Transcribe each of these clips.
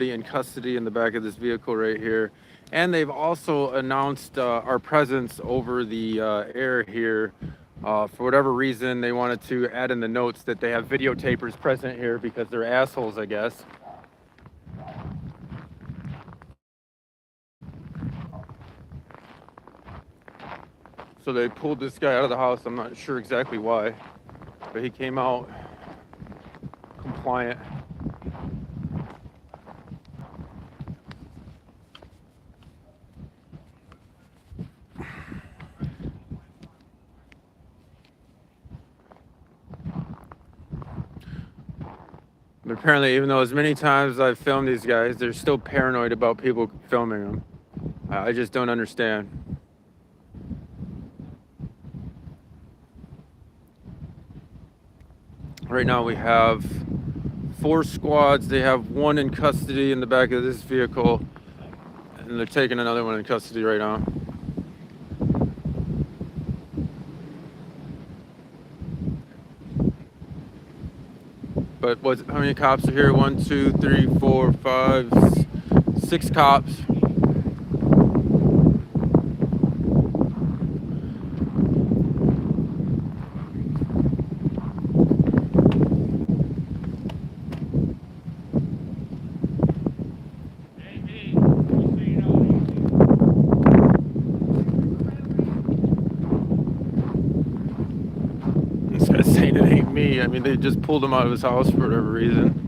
in custody in the back of this vehicle right here. And they've also announced our presence over the air here. For whatever reason, they wanted to add in the notes that they have videotapers present here because they're assholes, I guess. So they pulled this guy out of the house. I'm not sure exactly why, but he came out compliant. But apparently, even though as many times I've filmed these guys, they're still paranoid about people filming them. I just don't understand. Right now we have 4 squads. They have 1 in custody in the back of this vehicle, and they're taking another one in custody right now. But how many cops are here? 1, 2, 3, 4, 5, 6 cops. This guy's saying it ain't me. I mean, they just pulled him out of his house for whatever reason.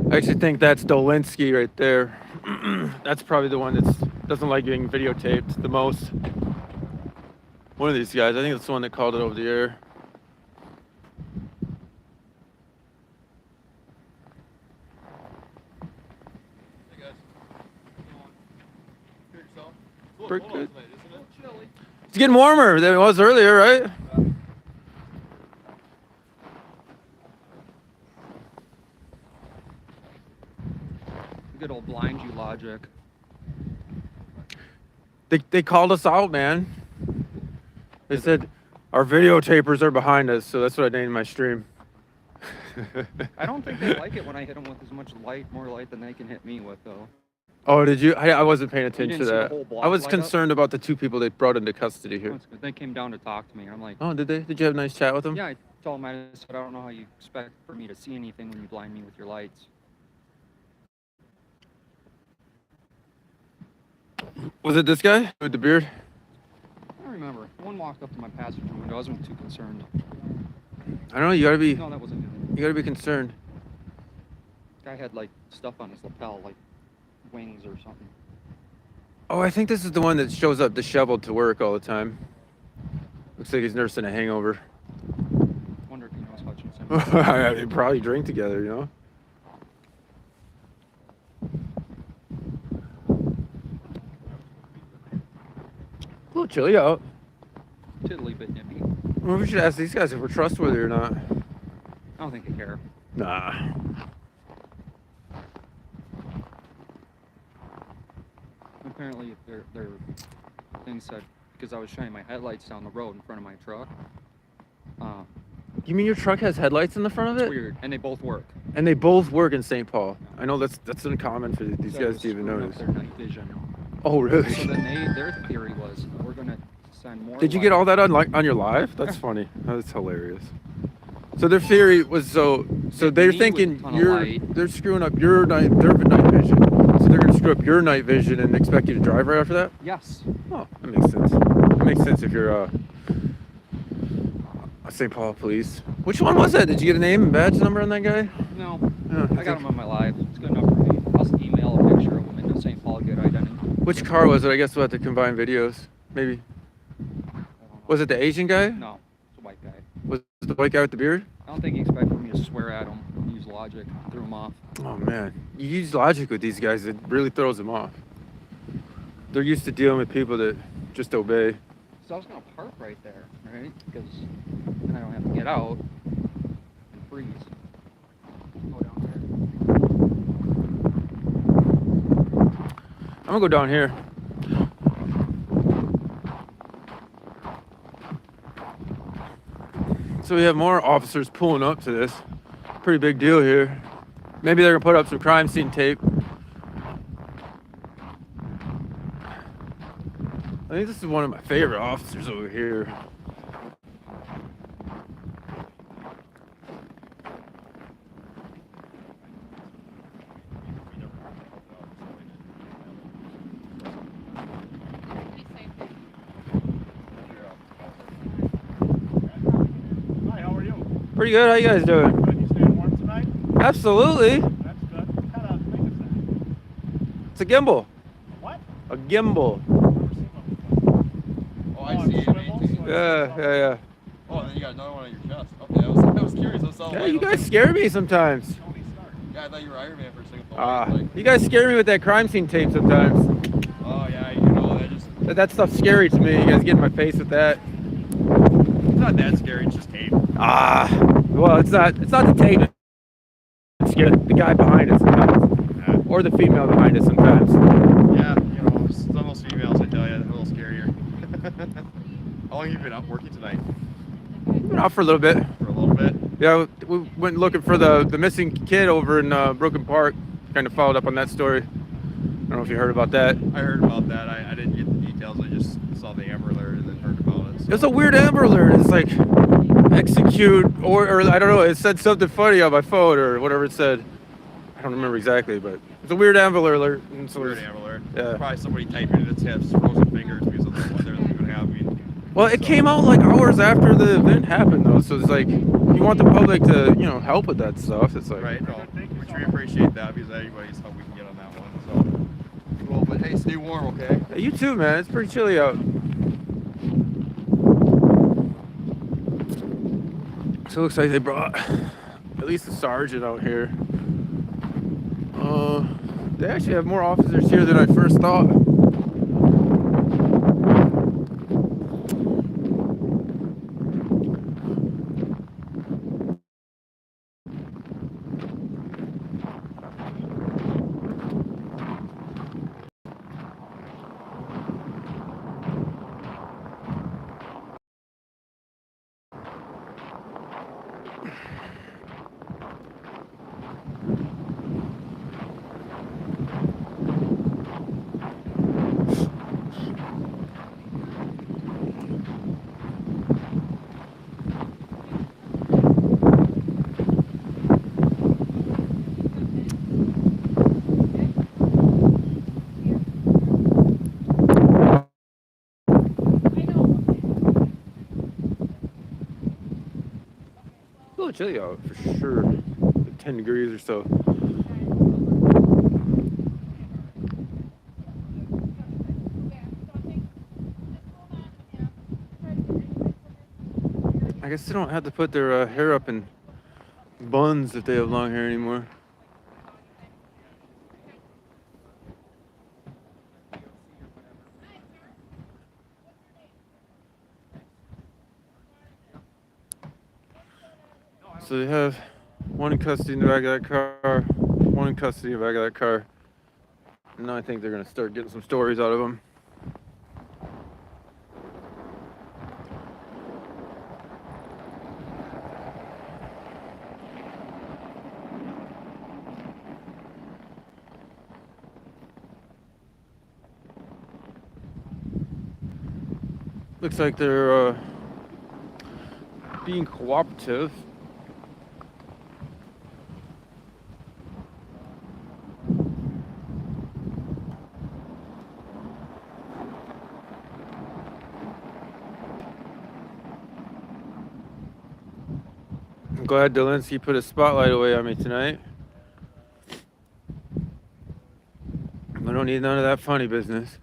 I actually think that's Dolinsky right there. That's probably the one that doesn't like getting videotaped the most. One of these guys. I think it's the one that called it over the air. Hey guys, come on. Hear yourself. Pretty Hold good. on, tonight, isn't it? Chilly. It's getting warmer than it was earlier, right? Good old blind you logic. They called us out, man. They said our videotapers are behind us, so that's what I named my stream. I don't think they like it when I hit them with as much light, more light than they can hit me with, though. Oh, did you? I wasn't paying attention didn't to see the that. whole block I was light up? concerned about the 2 people they brought into custody here. That's good. They came down to talk to me, and I'm like, Oh, did they? Did you have a nice chat with them? yeah, I told them, I said, I don't know how you expect for me to see anything when you blind me with your lights. Was it this guy with the beard? I don't remember. One walked up to my passenger window. I wasn't too concerned. I don't know. You gotta be. No, that wasn't him. You gotta be concerned. Guy had, like, stuff on his lapel, like wings or something. Oh, I think this is the one that shows up disheveled to work all the time. Looks like he's nursing a hangover. Wonder if he knows Hutchinson. They probably drink together, you know. A little chilly out. Tiddly bit nippy. Well, we should ask these guys if we're trustworthy or not. I don't think they care. Nah. Apparently, their thing said, because I was shining my headlights down the road in front of my truck. You mean your truck has headlights in the front of It's it? weird, and they both work. And they both work in St. Paul. I know that's uncommon for these So it guys was to even screwing up notice. their night vision. Oh, really? So then their theory was, we're gonna send more. Did you get all that on your live? That's funny. That's hilarious. So their theory was so they're Me with thinking a ton of light. they're screwing up their night vision. So they're gonna screw up your night vision and expect you to drive right after that? Yes. Oh, that makes sense. That makes sense if you're a St. Paul police. Which one was that? Did you get a name and badge number on that guy? No. Yeah, I got him on my live. It's good enough for me. I'll email a picture of him into St. Paul, get identity. Which car was it? I guess we'll have to combine videos. Maybe. I don't know. Was it the Asian guy? No, it's a white guy. Was it the white guy with the beard? I don't think he expected me to swear at him and use logic. Threw him off. Oh man, you use logic with these guys, it really throws them off. They're used to dealing with people that just obey. So I was gonna park right there, right? Because then I don't have to get out and freeze. Go down there. I'm gonna go down here. So we have more officers pulling up to this. Pretty big deal here. Maybe they're gonna put up some crime scene tape. I think this is one of my favorite officers over here. Hi, how are you? Pretty good. How you guys doing? Good. You staying warm tonight? Absolutely. That's good. What kind of thing is that? It's a gimbal. What? A gimbal. Never seen one before. Oh, Oh, I it see. swivels? Yeah. Oh, and then you got another one on your chest. Okay, I was curious. I saw Yeah, light. you I was guys like, scare me sometimes. Tony Stark. yeah, I thought you were Iron Man for a second. Like, You guys scare me with that crime scene tape sometimes. oh yeah, you know, I just That stuff's scary to me. You guys get in my face with that. it's not that scary. It's just tape. Well, it's not the tape. It's the guy behind it sometimes. Or the female behind it sometimes. Yeah, you know, some of those females, I tell you, they're a little scarier. How long have you been up working tonight? Been out for a little bit. For a little bit. Yeah, we went looking for the missing kid over in Brooklyn Park. Kind of followed up on that story. I don't know if you heard about that. I heard about that. I didn't get the details. I just saw the Amber Alert and then heard about it. So. It's a weird Amber Alert. It's like execute or I don't know. It said something funny on my phone or whatever it said. I don't remember exactly, but it's a weird Amber Alert. And so Weird Amber Alert. Yeah. Probably somebody typing it. It's has frozen fingers because of the weather that's been happening. Well, it came out like hours after the event happened, though. So it's like you want the public to, help with that stuff. It's like Right. No, which we appreciate that because anybody's help we can get on that one. So cool. But hey, stay warm, okay? Hey, you too, man. It's pretty chilly out. So it looks like they brought at least a sergeant out here. They actually have more officers here than I first thought. A little chilly out for sure. Like 10 degrees or so. I guess they don't have to put their hair up in buns if they have long hair anymore. So they have one in custody in the back of that car, one in custody in the back of that car. And now I think they're gonna start getting some stories out of them. Looks like they're being cooperative. I'm glad Delinsky put a spotlight away on me tonight. I don't need none of that funny business.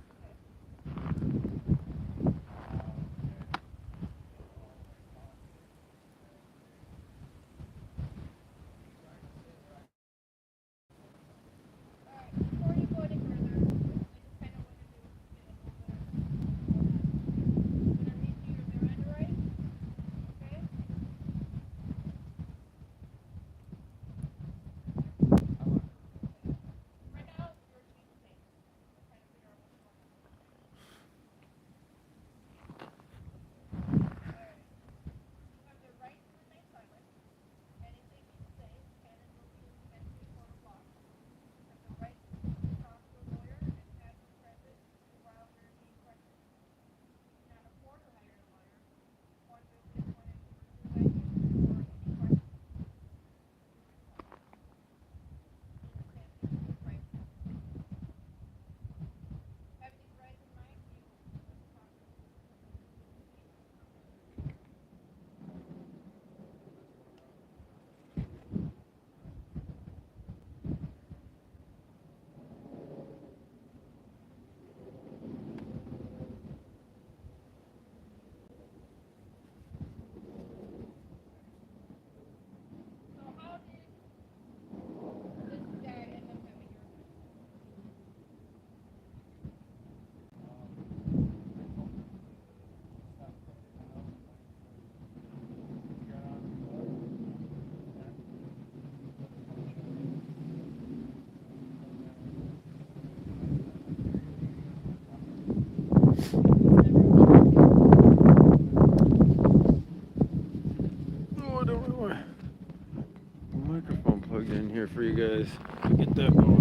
microphone plugged in here for you guys. Get that going.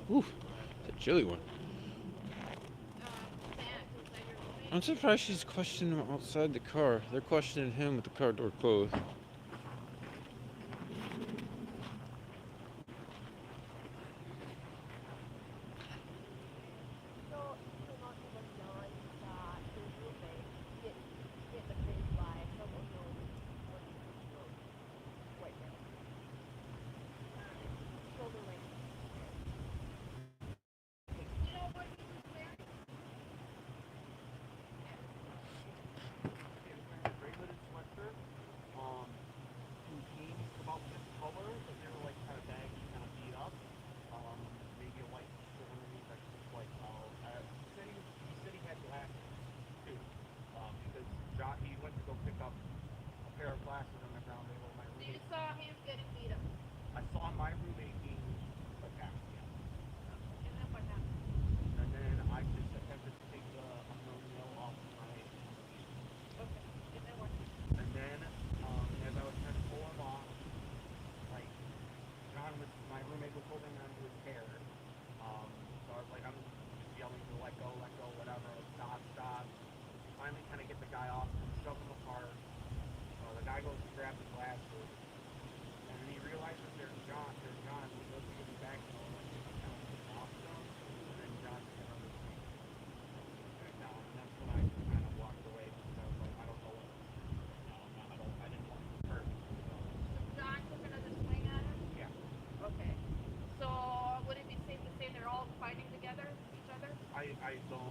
Whew, it's a chilly one. I'm surprised she's questioning him outside the car. They're questioning him with the car door closed.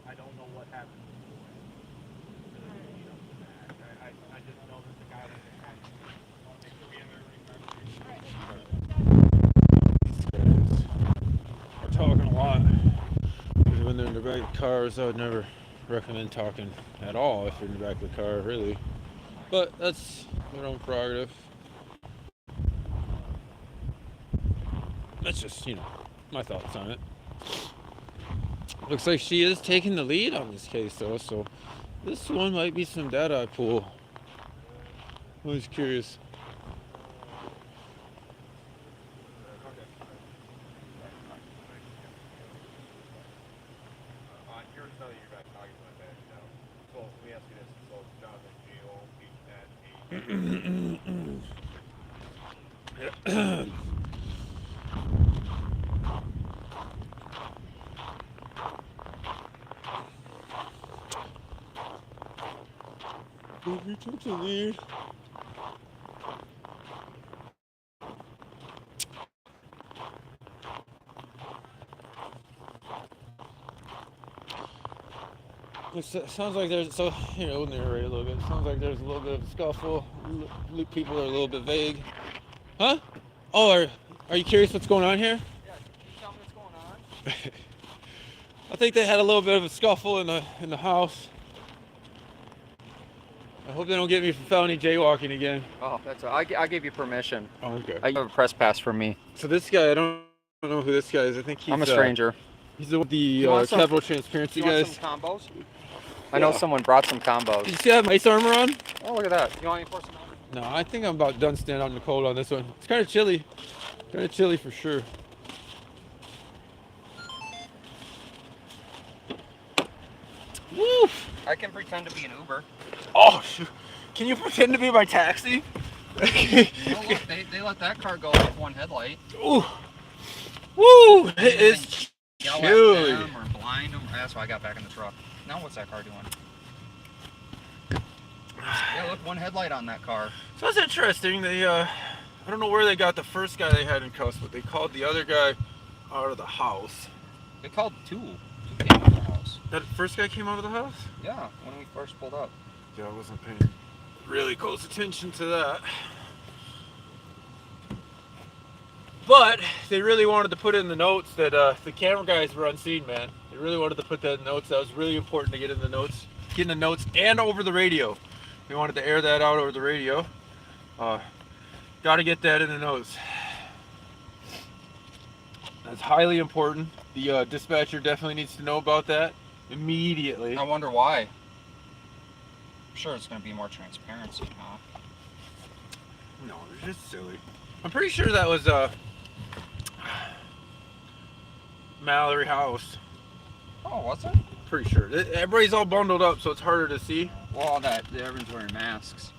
I don't know what happened. I just know that the guy was We're talking a lot. Because when they're in the back of cars, I would never recommend talking at all if you're in the back of the car, really. But that's their own prerogative. That's just, my thoughts on it. Looks like she is taking the lead on this case, though, so this one might be some data I pull. I was curious. Here's how you guys talking about that now. So let me ask you this. So John and Gio, You took the lead. It sounds like there's, so, we'll narrate a little bit. It sounds like there's a little bit of a scuffle. People are a little bit vague. Huh? Oh, are you curious what's going on here? Yeah, can you tell me what's going on? I think they had a little bit of a scuffle in the house. I hope they don't get me for felony jaywalking again. Oh, I gave you permission. Oh, okay. You have a press pass from me. So this guy, I don't know who this guy is. I think he's... I'm a stranger. He's the want some- Capital Transparency You want guys. some combos? I know someone brought some combos. Did you see I have ice armor on? Oh, look at that. You want any for some? No, I think I'm about done standing out in the cold on this one. It's kind of chilly. Kind of chilly for sure. Woo! I can pretend to be an Uber. Oh, shoot. Can you pretend to be my taxi? Oh, look, they let that car go with one headlight. Ooh. Woo! It is Yell chilly. at them or blind them. That's why I got back in the truck. Now what's that car doing? Yeah, look, one headlight on that car. So that's interesting. They, I don't know where they got the first guy they had in cuffs, but they called the other guy out of the house. They called two. Two came out of the house. That first guy came out of the house? Yeah, when we first pulled up. Yeah, I wasn't paying really close attention to that. But they really wanted to put in the notes that the camera guys were unseen, man. They really wanted to put that in the notes. That was really important to get in the notes. Get in the notes and over the radio. They wanted to air that out over the radio. Got to get that in the notes. That's highly important. The dispatcher definitely needs to know about that immediately. I wonder why. sure it's gonna be more transparency now. No, they're just silly. I'm pretty sure that was Mallory House. Oh, was it? Pretty sure. Everybody's all bundled up, so it's harder to see. Well, everyone's wearing masks.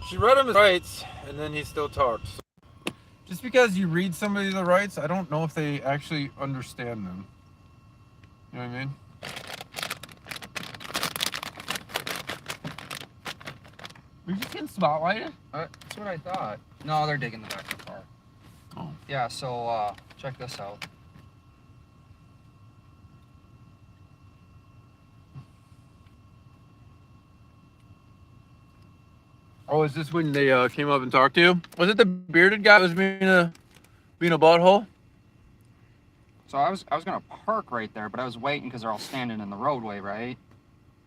She read him his rights, and then he still talks. Just because you read somebody the rights, I don't know if they actually understand them. You know what I mean? Were you just getting spotlighted? That's what I thought. No, they're digging the back of the car. Oh. Yeah, so check this out. Oh, is this when they came up and talked to you? Was it the bearded guy that was being a butthole? So I was gonna park right there, but I was waiting because they're all standing in the roadway, right?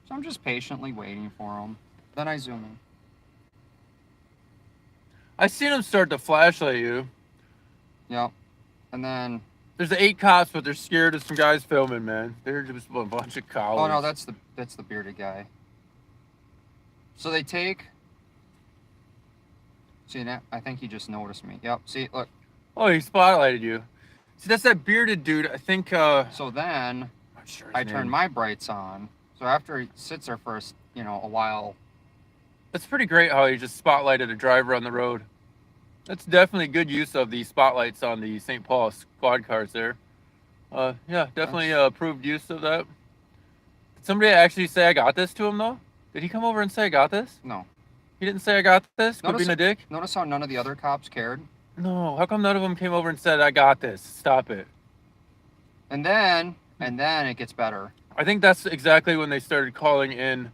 So I'm just patiently waiting for them. Then I zoom in. I seen him start to flashlight you. Yep. And then There's the 8 cops, but they're scared of some guys filming, man. They're just a bunch of cowards. oh no, that's the bearded guy. So they take. See that? I think he just noticed me. Yep. See, look. Oh, he spotlighted you. See, that's that bearded dude. I think. So then I'm sure his I name. turn my brights on. So after he sits there for a while. That's pretty great how he just spotlighted a driver on the road. That's definitely good use of the spotlights on the St. Paul squad cars there. Yeah, definitely approved use of that. Did somebody actually say I got this to him though? Did he come over and say I got this? No. He didn't say I got this? Quit being a dick? Notice how none of the other cops cared? No, how come none of them came over and said I got this? Stop it. And then it gets better. I think that's exactly when they started calling in,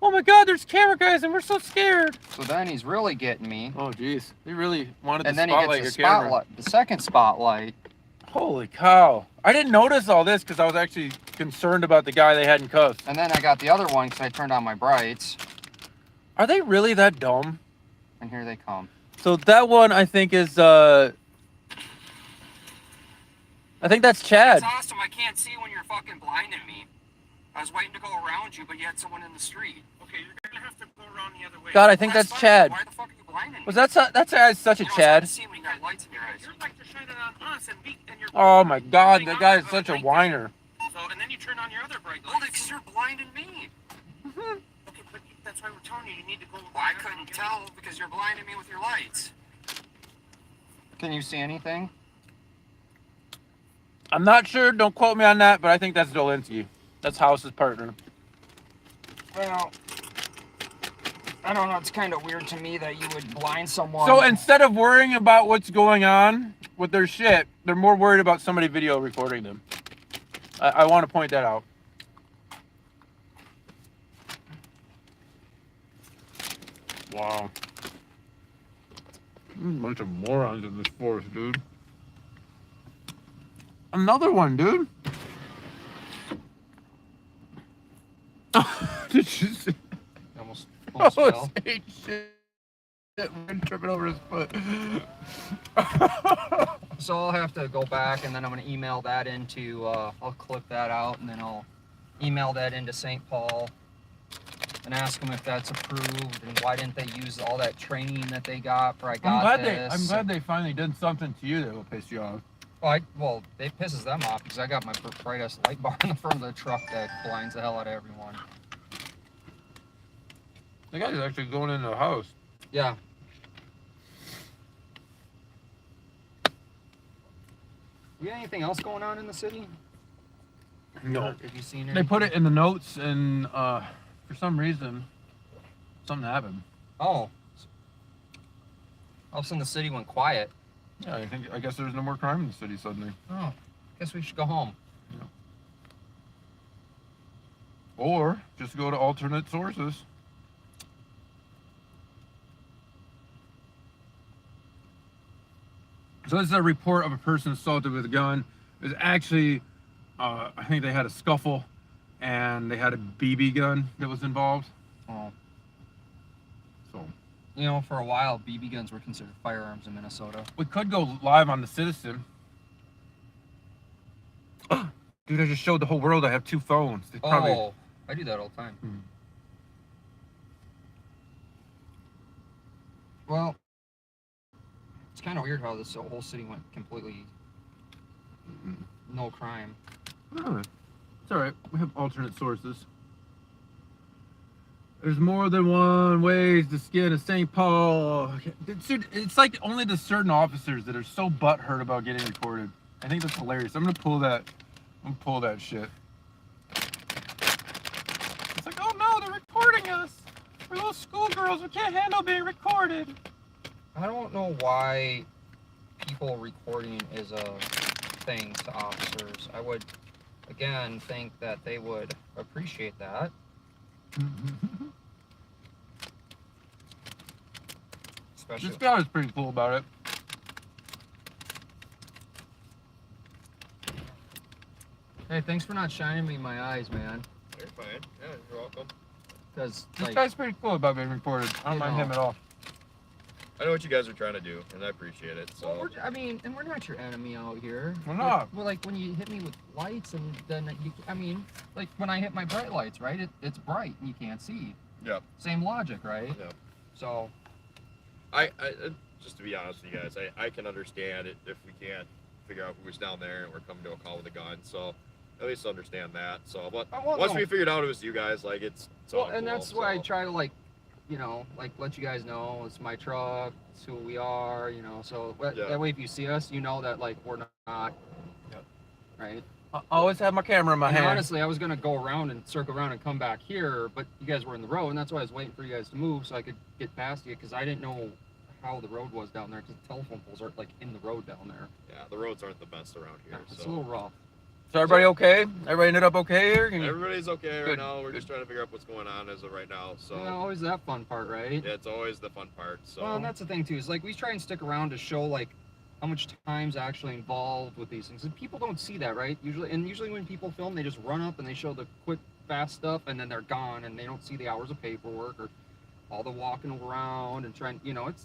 oh my God, there's camera guys and we're so scared. So then he's really getting me. Oh geez, they really wanted And to then he spotlight gets your the camera. spotlight, the second spotlight. Holy cow. I didn't notice all this because I was actually concerned about the guy they had in cuffs. And then I got the other one because I turned on my brights. Are they really that dumb? And here they come. So that one I think is I think that's Chad. It's awesome. I can't see when you're fucking blinding me. I was waiting to go around you, but you had someone in the street. Okay, you're gonna have to go around the other way. God, I think that's fine. Chad. Why the fuck are you blinding me? Was that that's such a It's hard Chad? to see when you got lights in your eyes. You're like to shine it on us, and you're. Oh my God, that guy is such a whiner. So, and then you turn on your other bright Well, lights. because you're blinding me. Okay, but that's why we're telling you need to go. Well, I couldn't tell because you're blinding me with your lights. Can you see anything? I'm not sure, don't quote me on that, but I think that's Dolinski. That's House's partner. Well, I don't know. It's kind of weird to me that you would blind someone. So instead of worrying about what's going on with their shit, they're more worried about somebody video recording them. I want to point that out. Wow. There's a bunch of morons in this force, dude. Another one, dude. Did you see? almost Oh, fell. ate shit. And tripping over his foot. So I'll have to go back and then I'm going to email that into, I'll clip that out and then I'll email that into St. Paul and ask them if that's approved and why didn't they use all that training that they got for I'm glad they finally did something to you that will piss you off. Well, it pisses them off because I got my brightest light bar in the front of the truck that blinds the hell out of everyone. The guy's actually going into the house. Yeah. You got anything else going on in the city? No. Have you seen it? They put it in the notes, and for some reason, something happened. Oh. All of a sudden the city went quiet. Yeah, I guess there's no more crime in the city suddenly. Oh. Guess we should go home. Yeah. Or just go to alternate sources. So this is a report of a person assaulted with a gun. It was actually, I think they had a scuffle, and they had a BB gun that was involved. Oh. So You know, for a while, BB guns were considered firearms in Minnesota. we could go live on the Citizen. Dude, I just showed the whole world I have 2 phones. They probably... Oh, I do that all the time. Well, it's kind of weird how this whole city went completely no crime. Oh, it's alright. We have alternate sources. There's more than one ways to skin a St. Paul. Dude, it's like only the certain officers that are so butthurt about getting recorded. I think that's hilarious. I'm gonna pull that shit. It's like, oh no, they're recording us. We're little schoolgirls. We can't handle being recorded. I don't know why people recording is a thing to officers. I would, again, think that they would appreciate that. Especially. This guy is pretty cool about it. Hey, thanks for not shining me in my eyes, man. You're fine. Yeah, you're welcome. Because This guy's pretty cool about being recorded. I don't You mind know. him at all. I know what you guys are trying to do, and I appreciate it. So well, I mean, and we're not your enemy out here. We're not. Well, like when you hit me with lights, and then I mean, like when I hit my bright lights, right? It's bright and you can't see. Yep. Same logic, right? Yep. So. I just to be honest with you guys, I can understand it if we can't figure out who's down there and we're coming to a call with a gun. So at least understand that. So, but Well, once no. we figured out it was you guys, like it's Well, all and cool, that's why I so. try to like let you guys know it's my truck, it's who we are, so that way if you see us, you know that like we're not, Yep. right? I always have my camera in my And hand. honestly, I was gonna go around and circle around and come back here, but you guys were in the road, and that's why I was waiting for you guys to move so I could get past you, because I didn't know how the road was down there, because the telephone poles are like in the road down there. Yeah, the roads aren't the best around here. It's a So little rough. So everybody okay? Everybody ended up okay here? Can you- everybody's okay right Good. now. We're Good. just trying to figure out what's going on as of right now. So Always that fun part, right? yeah, it's always the fun part. So Well, and that's the thing too, is like we try and stick around to show like how much time's actually involved with these things. And people don't see that, right? Usually when people film, they just run up and they show the quick, fast stuff, and then they're gone, and they don't see the hours of paperwork or all the walking around and trying.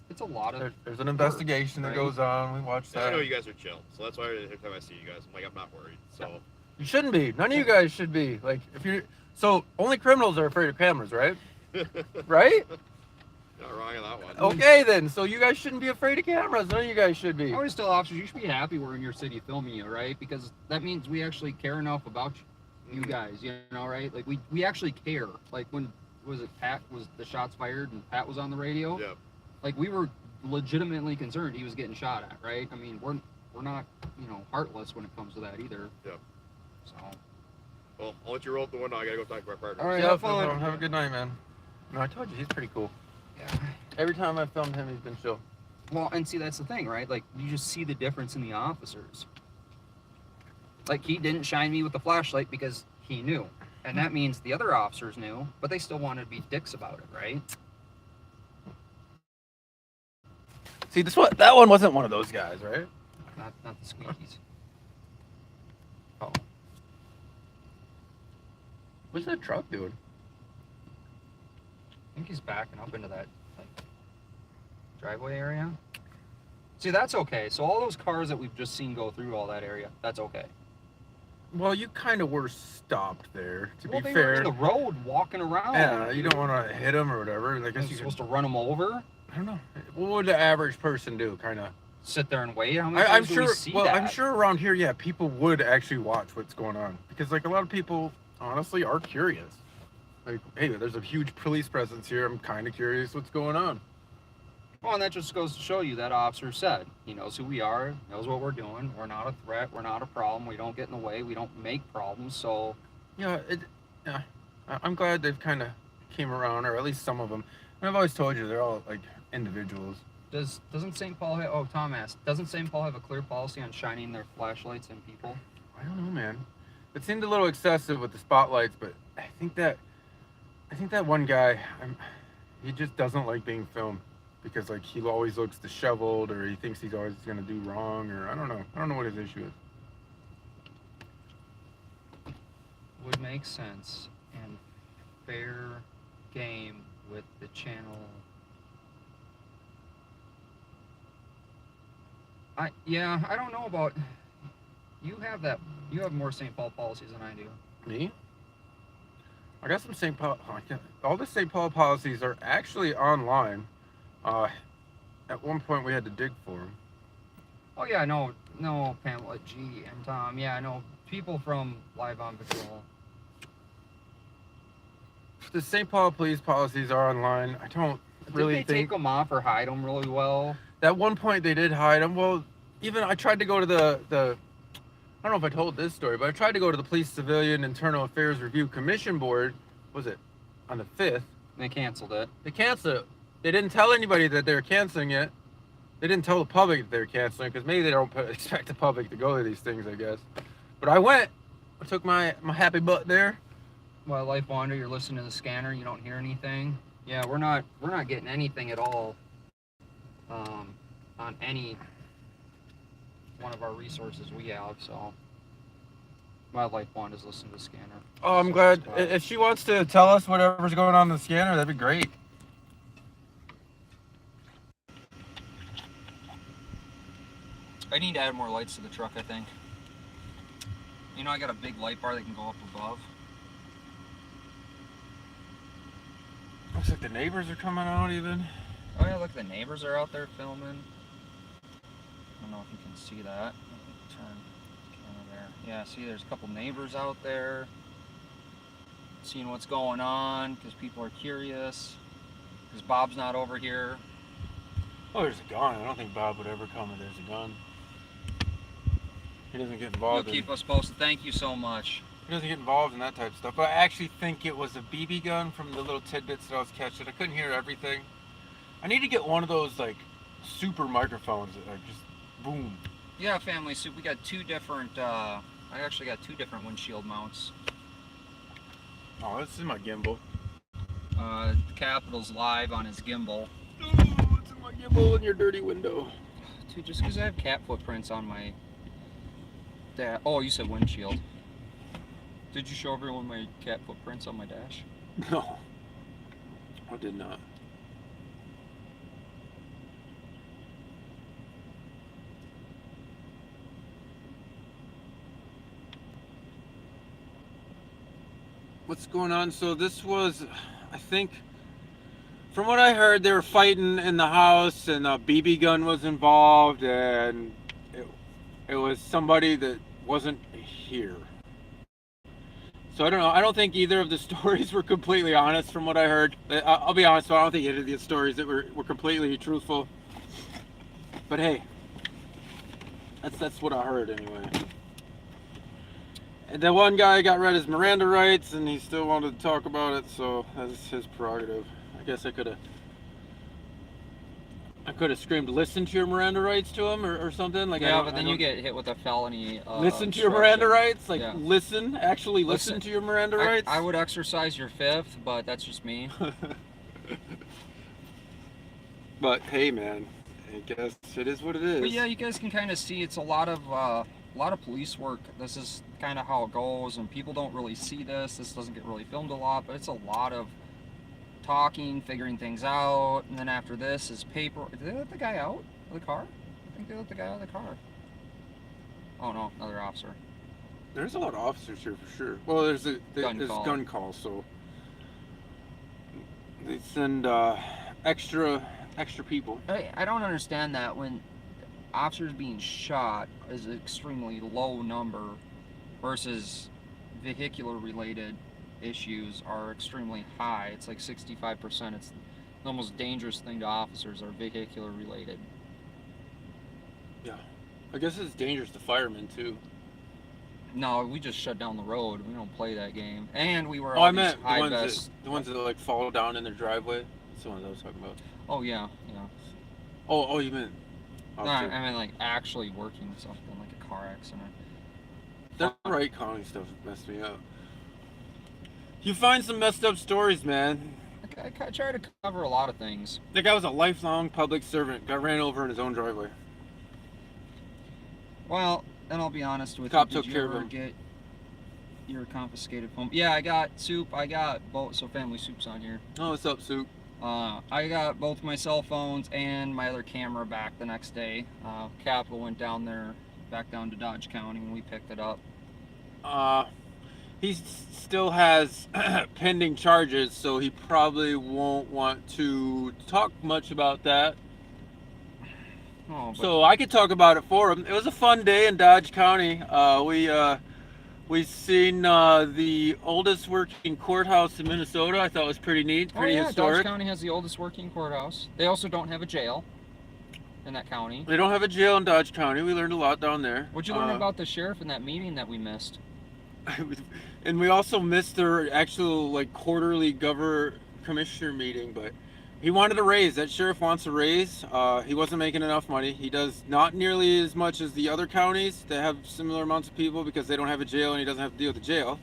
It's a lot of. There's an investigation that right? goes on. We watch yeah, I know that. you guys are chill. So that's why every time I see you guys, I'm like, I'm not worried. So You shouldn't be. None of you guys should be. Like, if you're... So, only criminals are afraid of cameras, right? Right? not wrong on that one. Okay, then. So, you guys shouldn't be afraid of cameras. None of you guys should be. I always tell officers, you should be happy we're in your city filming you, right? Because that means we actually care enough about you guys, right? Like we actually care. Like when was the shots fired and Pat was on the radio? Yeah. Like we were legitimately concerned he was getting shot at, right? I mean, we're not, heartless when it comes to that either. Yeah. So. Well, I'll let you roll up the window. I gotta go talk to my partner. All right, Yeah, have fun. have a good night, man. No, I told you, he's pretty cool. Yeah. Every time I've filmed him, he's been chill. Well, and see, that's the thing, right? Like you just see the difference in the officers. Like he didn't shine me with the flashlight because he knew. And that means the other officers knew, but they still wanted to be dicks about it, right? See, that one wasn't one of those guys, right? Not the squeakies. Oh. What's that truck doing? I think he's backing up into that driveway area. See, that's okay. So all those cars that we've just seen go through all that area, that's okay. Well, you kind of were stopped there, to Well, be they were fair. in the road walking around. Yeah, you don't want to hit them or whatever. I You're guess you supposed to run them over, I don't know. What would the average person do, kind of? sit there and wait. How many I'm times do we sure. see Well, that? I'm sure around here, yeah, people would actually watch what's going on because, like, a lot of people honestly are curious. Like, hey, there's a huge police presence here. I'm kind of curious what's going on. Well, and that just goes to show you that officer said he knows who we are, knows what we're doing. We're not a threat. We're not a problem. We don't get in the way. We don't make problems. So Yeah, I'm glad they've kind of came around, or at least some of them. And I've always told you they're all like individuals. doesn't St. Paul have? Oh, Tom asked. Doesn't St. Paul have a clear policy on shining their flashlights in people? I don't know, man. It seemed a little excessive with the spotlights, but I think that one guy, he just doesn't like being filmed because like he always looks disheveled, or he thinks he's always gonna do wrong, or I don't know what his issue is. Would make sense and fair game with the channel. I don't know about. You have that. You have more St. Paul policies than I do. Me? I got some St. Paul. All the St. Paul policies are actually online. At one point we had to dig for them. Oh yeah, I know. No, Pamela, G, and Tom. Yeah, I know people from Live on Patrol. The St. Paul police policies are online. I don't really Did they take them off or hide them really well? At one point they did hide them. Well, even I tried to go to the I don't know if I told this story, but I tried to go to the Police Civilian Internal Affairs Review Commission Board. Was it on the 5th? They canceled it. They canceled it. They didn't tell anybody that they were canceling it. They didn't tell the public that they were canceling because maybe they don't expect the public to go to these things, I guess. But I went. I took my happy butt there. Well, Life Wander, you're listening to the scanner. You don't hear anything. Yeah, we're not getting anything at all on any one of our resources we have. So, Wildlife Wand is listening to the scanner. Oh, I'm glad. If she wants to tell us whatever's going on in the scanner, that'd be great. I need to add more lights to the truck, I think. You know, I got a big light bar that can go up above. Looks like the neighbors are coming out even. Oh yeah, look, the neighbors are out there filming. I don't know if you can see that. Let me turn the camera there. Yeah, see, there's a couple neighbors out there seeing what's going on because people are curious. Because Bob's not over here. Oh, there's a gun. I don't think Bob would ever come if there's a gun. He doesn't get involved. You'll keep us posted. Thank you so much. He doesn't get involved in that type of stuff. But I actually think it was a BB gun from the little tidbits that I was catching. I couldn't hear everything. I need to get one of those like super microphones that are just boom. Yeah, Family Soup. We got two different. I actually got two different windshield mounts. Oh, this is my gimbal. Capital's live on his gimbal. Oh, it's in my gimbal in your dirty window. Dude, just because I have cat footprints on my. Oh, you said windshield. Did you show everyone my cat footprints on my dash? No, I did not. What's going on? So this was, I think, from what I heard, they were fighting in the house and a BB gun was involved and it was somebody that wasn't here. So I don't know. I don't think either of the stories were completely honest from what I heard. I'll be honest, I don't think any of the stories that were completely truthful. But hey, that's what I heard anyway. And then one guy got read his Miranda rights and he still wanted to talk about it, so that's his prerogative. I guess I could have screamed, "Listen to your Miranda rights" to him or something. Like, yeah, but then you get hit with a felony. Listen to your Miranda rights? Like, yeah. Actually listen to your Miranda rights? I would exercise your fifth, but that's just me. But hey, man, I guess it is what it is. But yeah, you guys can kind of see it's a lot of police work. This is kind of how it goes, and people don't really see this. This doesn't get really filmed a lot, but it's a lot of talking, figuring things out, and then after this is paper. Did they let the guy out of the car? I think they let the guy out of the car. Oh no, another officer. There's a lot of officers here for sure. Well, there's gun call, so they send extra people. I don't understand that when officers being shot is an extremely low number versus vehicular related issues are extremely high. It's like 65%. It's the most dangerous thing to officers are vehicular related. Yeah, I guess it's dangerous to firemen too. No, we just shut down the road. We don't play that game. And we were I meant the ones that like fall down in their driveway. That's the ones I was talking about. Oh yeah. Oh, you meant? No, I mean like actually working something like a car accident. That Wright County stuff messed me up. You find some messed up stories, man. I try to cover a lot of things. The guy was a lifelong public servant. Got ran over in his own driveway. Well, then I'll be honest with Cop you. took care of him. Get your confiscated phone? Yeah, I got Soup. I got both. So Family Soup's on here. Oh, what's up, Soup? I got both my cell phones and my other camera back the next day. Capital went down there, back down to Dodge County when we picked it up. He still has pending charges, so he probably won't want to talk much about that. Oh, but So I could talk about it for him. It was a fun day in Dodge County. We seen the oldest working courthouse in Minnesota. I thought it was pretty neat, pretty Dodge historic. County has the oldest working courthouse. They also don't have a jail in that county. They don't have a jail in Dodge County. We learned a lot down there. What'd you learn about the sheriff in that meeting that we missed? And we also missed their actual like quarterly governor commissioner meeting, but he wanted a raise. That sheriff wants a raise. He wasn't making enough money. He does not nearly as much as the other counties that have similar amounts of people because they don't have a jail and he doesn't have to deal with the jail.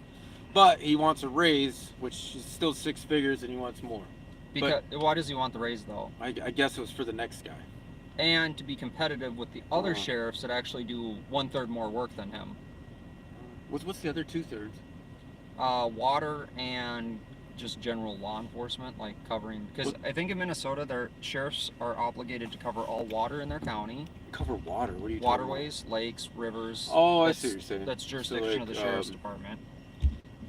But he wants a raise, which is still 6 figures, and he wants more. Because why does he want the raise though? I guess it was for the next guy. And to be competitive with the other sheriffs that actually do 1/3 more work than him. What's the other 2/3? Water and just general law enforcement, like covering, because I think in Minnesota their sheriffs are obligated to cover all water in their county. Cover water? What are you Waterways, lakes, rivers. Oh, I see what you're saying. That's So, jurisdiction like, of the sheriff's department.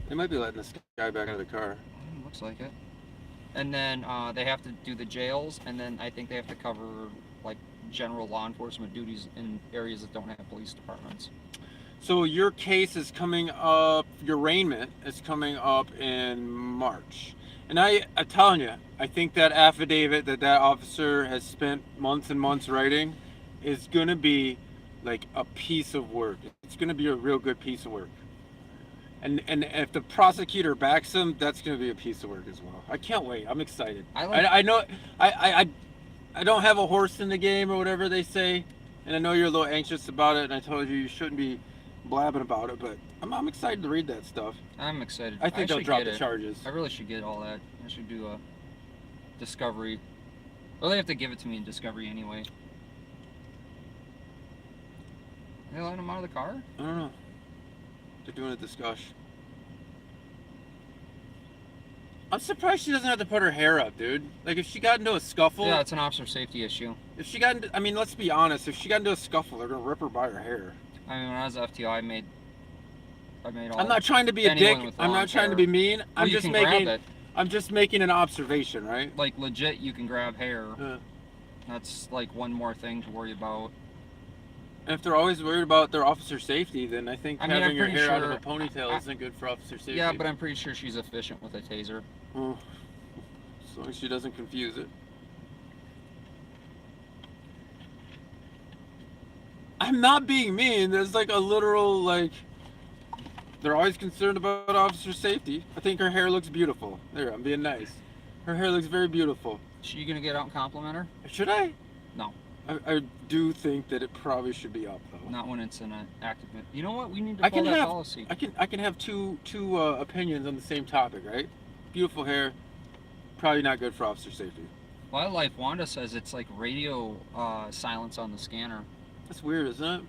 They might be letting this guy back out of the car. Looks like it. And then they have to do the jails, and then I think they have to cover like general law enforcement duties in areas that don't have police departments. So your case is coming up, your arraignment is coming up in March. And I'm telling you, I think that affidavit that officer has spent months and months writing is going to be like a piece of work. It's going to be a real good piece of work. And if the prosecutor backs him, that's going to be a piece of work as well. I can't wait. I'm excited. I know I don't have a horse in the game or whatever they say. And I know you're a little anxious about it, and I told you shouldn't be blabbing about it, but I'm excited to read that stuff. I'm excited. I think they'll drop the charges. I really should get all that. I should do a discovery. Well, they have to give it to me in discovery anyway. Are they letting him out of the car? I don't know. They're doing a discussion. I'm surprised she doesn't have to put her hair up, dude. Like, if she got into a scuffle... Yeah, it's an officer safety issue. If she got into... I mean, let's be honest. If she got into a scuffle, they're going to rip her by her hair. I mean, when I was FTO, I made all... I'm not trying to be a dick. I'm not trying to be mean. Well, I'm you just can making... grab it. I'm just making an observation, right? Like, legit, you can grab hair. Yeah. That's, like, one more thing to worry about. And if they're always worried about their officer safety, then I think having I'm your pretty hair out of sure- a ponytail isn't good for officer safety. Yeah, but I'm pretty sure she's efficient with a taser. Oh, as long as she doesn't confuse it. I'm not being mean. There's like a literal, like, they're always concerned about officer safety. I think her hair looks beautiful. There, I'm being nice. Her hair looks very beautiful. Is she gonna get out and compliment her? Should I? No. I do think that it probably should be up though. Not when it's in an active... You know what? We need to follow that policy. I can have two opinions on the same topic, right? Beautiful hair, probably not good for officer safety. Wildlife Wanda says it's like radio silence on the scanner. That's weird, isn't it?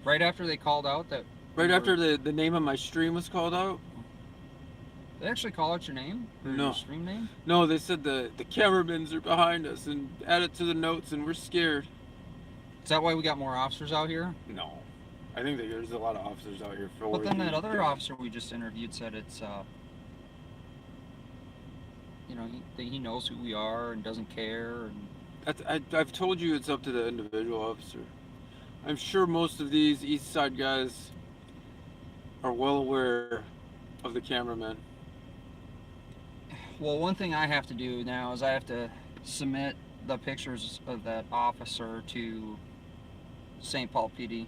Right after they called out that... Right after the name of my stream was called out? They actually call out your name? Or No. your stream name? No, they said the cameramans are behind us and add it to the notes and we're scared. Is that why we got more officers out here? No. I think that there's a lot of officers out here for But then that other yeah. officer we just interviewed said it's, you know, he knows who we are and doesn't care. And I've told you it's up to the individual officer. I'm sure most of these East Side guys are well aware of the cameraman. Well, one thing I have to do now is I have to submit the pictures of that officer to St. Paul PD.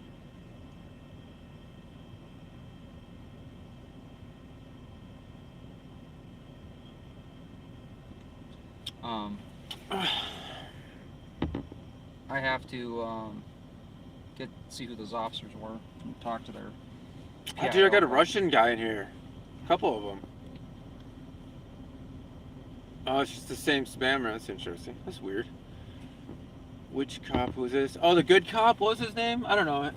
I have to see who those officers were and talk to their... Oh, dude, I got a Russian guy in here. A couple of them. Oh, it's just the same spammer. That's interesting. That's weird. Which cop was this? Oh, the good cop? What was his name? I don't know.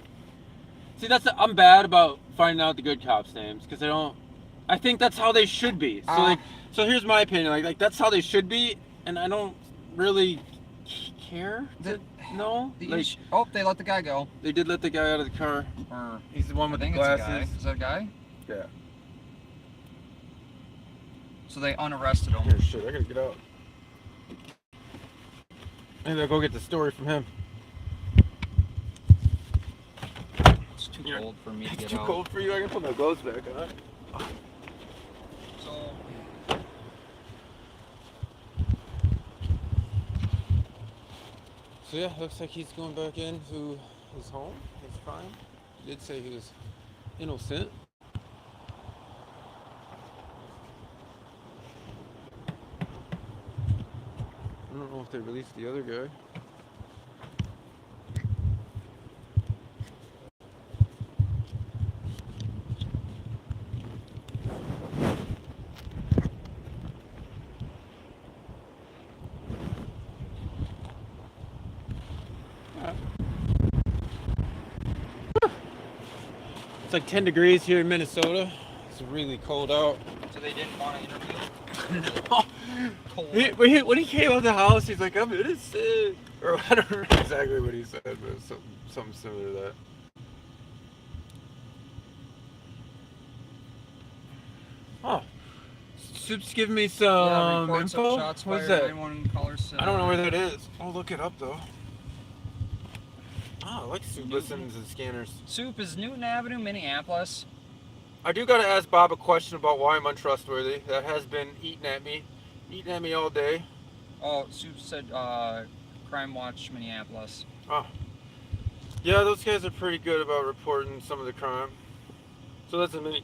See, I'm bad about finding out the good cops' names because I think that's how they should be. So so here's my opinion. Like that's how they should be, and I don't really care to No, like Oh, they let the guy go. they did let the guy out of the car. Or He's the one I with the think it's a guy. glasses. Is that a guy? Yeah. So they unarrested him. Here, shit, I gotta get out. Maybe I'll go get the story from him. It's too cold for me to It's get too out. cold for you. I can put my gloves back on. So So yeah, looks like he's going back into his home. He's fine. He did say he was innocent. I don't know if they released the other guy. It's like 10 degrees here in Minnesota. It's really cold out. so they didn't want to interview him. Cold. When he came out of the house, he's like, I'm innocent. Or I don't remember exactly what he said, but it was something similar to that. Oh. Soup's giving me some reports of info. shots What's fired, that? 911 callers. I don't know where that is. I'll look it up though. Oh, I like Soup listens and scanners. Soup is Newton Avenue, Minneapolis. I do gotta ask Bob a question about why I'm untrustworthy. That has been eating at me all day. Oh, Soup said Crime Watch, Minneapolis. Oh. Yeah, those guys are pretty good about reporting some of the crime. So that's in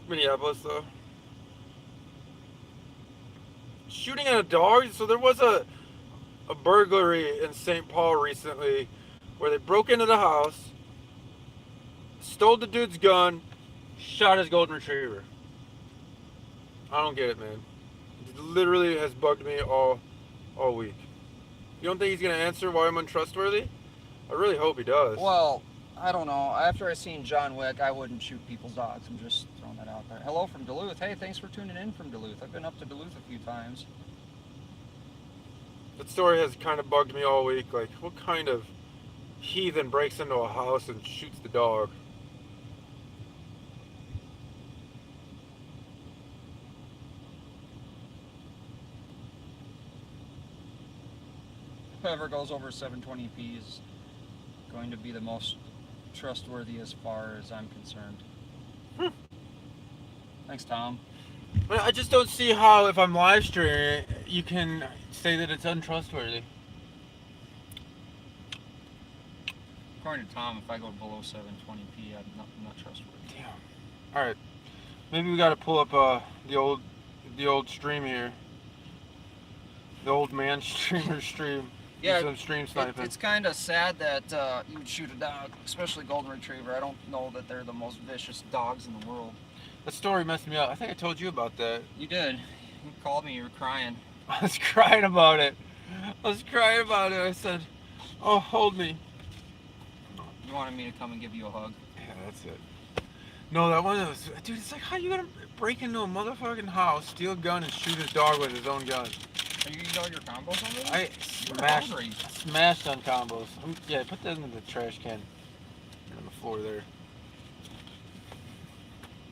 Minneapolis though. Shooting at a dog? So there was a burglary in St. Paul recently where they broke into the house, stole the dude's gun, shot his golden retriever. I don't get it, man. It literally has bugged me all week. You don't think he's gonna answer why I'm untrustworthy? I really hope he does. Well, I don't know. After I seen John Wick, I wouldn't shoot people's dogs. I'm just throwing that out there. Hello from Duluth. Hey, thanks for tuning in from Duluth. I've been up to Duluth a few times. That story has kind of bugged me all week. Like, what kind of heathen breaks into a house and shoots the dog? Whoever goes over 720p is going to be the most trustworthy as far as I'm concerned. Thanks, Tom. But I just don't see how, if I'm live streaming, you can say that it's untrustworthy. According to Tom, if I go below 720p, I'm not trustworthy. Damn. All right. Maybe we got to pull up the old stream here. The old man streamer stream. Yeah, some stream sniping. it's kind of sad that you would shoot a dog, especially golden retriever. I don't know that they're the most vicious dogs in the world. That story messed me up. I think I told you about that. You did. You called me. You were crying. I was crying about it. I said, "Oh, hold me." You wanted me to come and give you a hug. Yeah, that's it. No, that one was, dude. It's like, how you gonna break into a motherfucking house, steal a gun, and shoot his dog with his own gun? Are you eating all your combos already? I smashed on combos. Yeah, put that in the trash can on the floor there.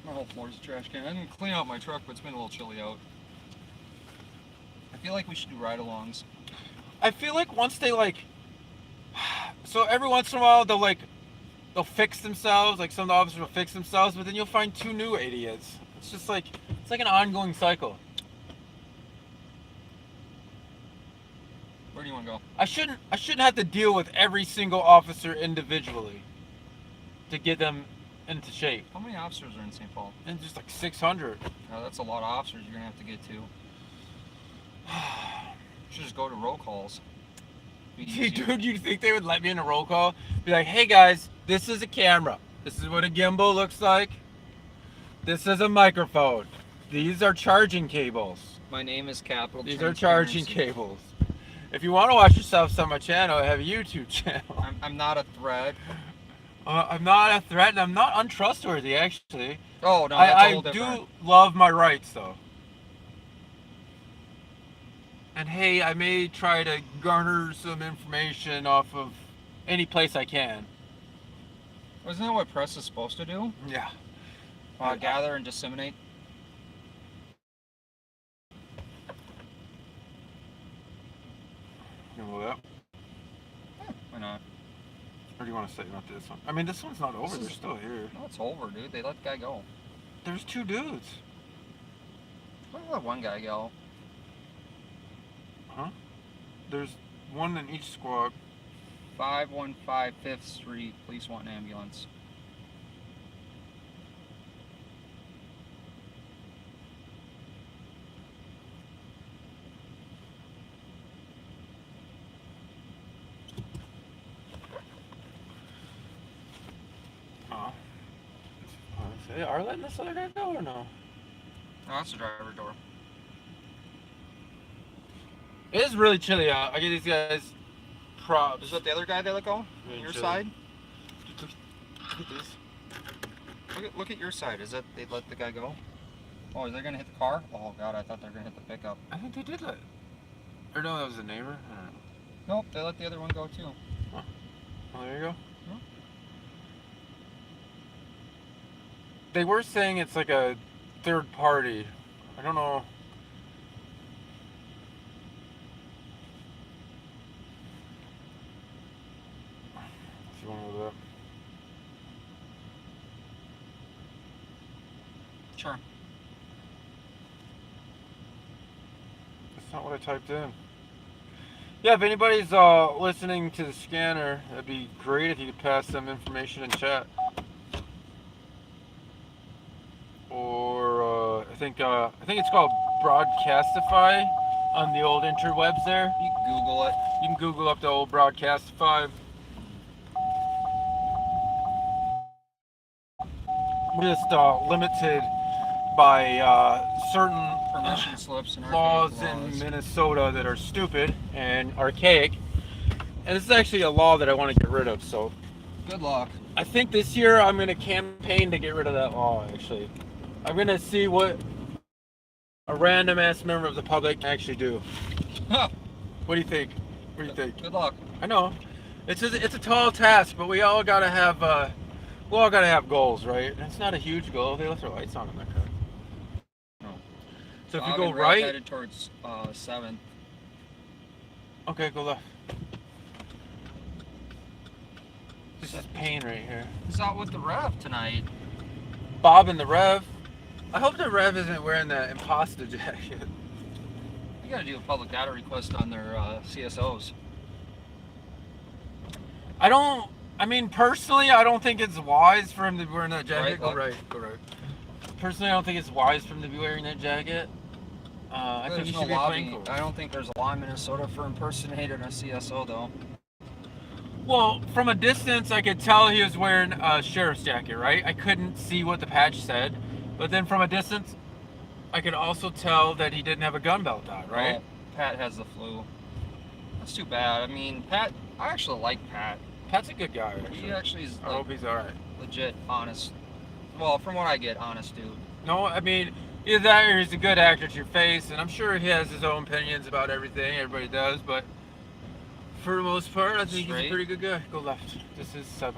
My whole floor's a trash can. I didn't clean out my truck, but it's been a little chilly out. I feel like we should do ride-alongs. I feel like once they so every once in a while they'll fix themselves. Like some of the officers will fix themselves, but then you'll find two new idiots. It's just like it's like an ongoing cycle. Where do you want to go? I shouldn't have to deal with every single officer individually to get them into shape. How many officers are in St. Paul? And just like 600. That's a lot of officers you're gonna have to get to. You should just go to roll calls. Dude, you think they would let me in a roll call? Be like, hey guys, this is a camera. This is what a gimbal looks like. This is a microphone. These are charging cables. My name is Capital. These are charging cables. If you want to watch yourself on my channel, I have a YouTube channel. I'm not a threat. I'm not a threat, and I'm not untrustworthy, actually. Oh, no, that's a whole I different. do love my rights, though. And hey, I may try to garner some information off of any place I can. Isn't that what press is supposed to do? Yeah. Gather and disseminate. You know that? Why not? Or do you want to say not this one? I mean, this one's not over. This They're is- still here. No, it's over, dude. They let the guy go. There's 2 dudes. Let let one guy go. Huh? There's 1 in each squad. 515 5th Street. Police want an ambulance. Oh. They are letting this other guy go or no? Oh, that's the driver door. It is really chilly out. I give these guys props. Is that the other guy they let go? Really Your chilly. side? Look at this. Look at your side. Is that they let the guy go? Oh, is they gonna hit the car? Oh god, I thought they were gonna hit the pickup. I think they did let. Or no, that was a neighbor. I don't know. Nope, they let the other one go too. Oh, there you go. Yeah. They were saying it's like a third party. I don't know. If you want to look Sure. That's not what I typed in. Yeah, if anybody's listening to the scanner, that'd be great if you could pass some information in chat. Or I think it's called Broadcastify on the old interwebs there. You can Google it. You can Google up the old Broadcastify. We're just limited by certain Permission slips and laws archaic in laws. Minnesota that are stupid and archaic. And this is actually a law that I want to get rid of. So Good luck. I think this year I'm going to campaign to get rid of that law, actually. I'm going to see what a random ass member of the public can actually do. Huh. What do you think? What do you think? Good luck. I know. It's a tall task, but we all got to have goals, right? And it's not a huge goal. They left their lights on in that car. No. So if you Fog go and red right, headed towards 7th. okay, go left. This is pain right here. Who's out with the rev tonight? Bob and the Rev. I hope the Rev isn't wearing that imposter jacket. You gotta do a public data request on their CSOs. I mean, personally, I don't think it's wise for him to be wearing that jacket. Right, Go look. right, go right. Personally, I don't think it's wise for him to be wearing that jacket. I think There's he no should be law playing being- cool. I don't think there's a law in Minnesota for impersonating a CSO though. Well, from a distance, I could tell he was wearing a sheriff's jacket, right? I couldn't see what the patch said. But then from a distance, I could also tell that he didn't have a gun belt on, right? Oh, Pat has the flu. That's too bad. I mean, Pat, I actually like Pat. Pat's a good guy, He actually. actually is I like, hope he's alright. legit honest. Well, from what I get, honest dude. No, I mean, either that or he's a good actor to your face, and I'm sure he has his own opinions about everything. Everybody does, but for the most part, I think he's a Straight. pretty good guy. Go left. This is 7.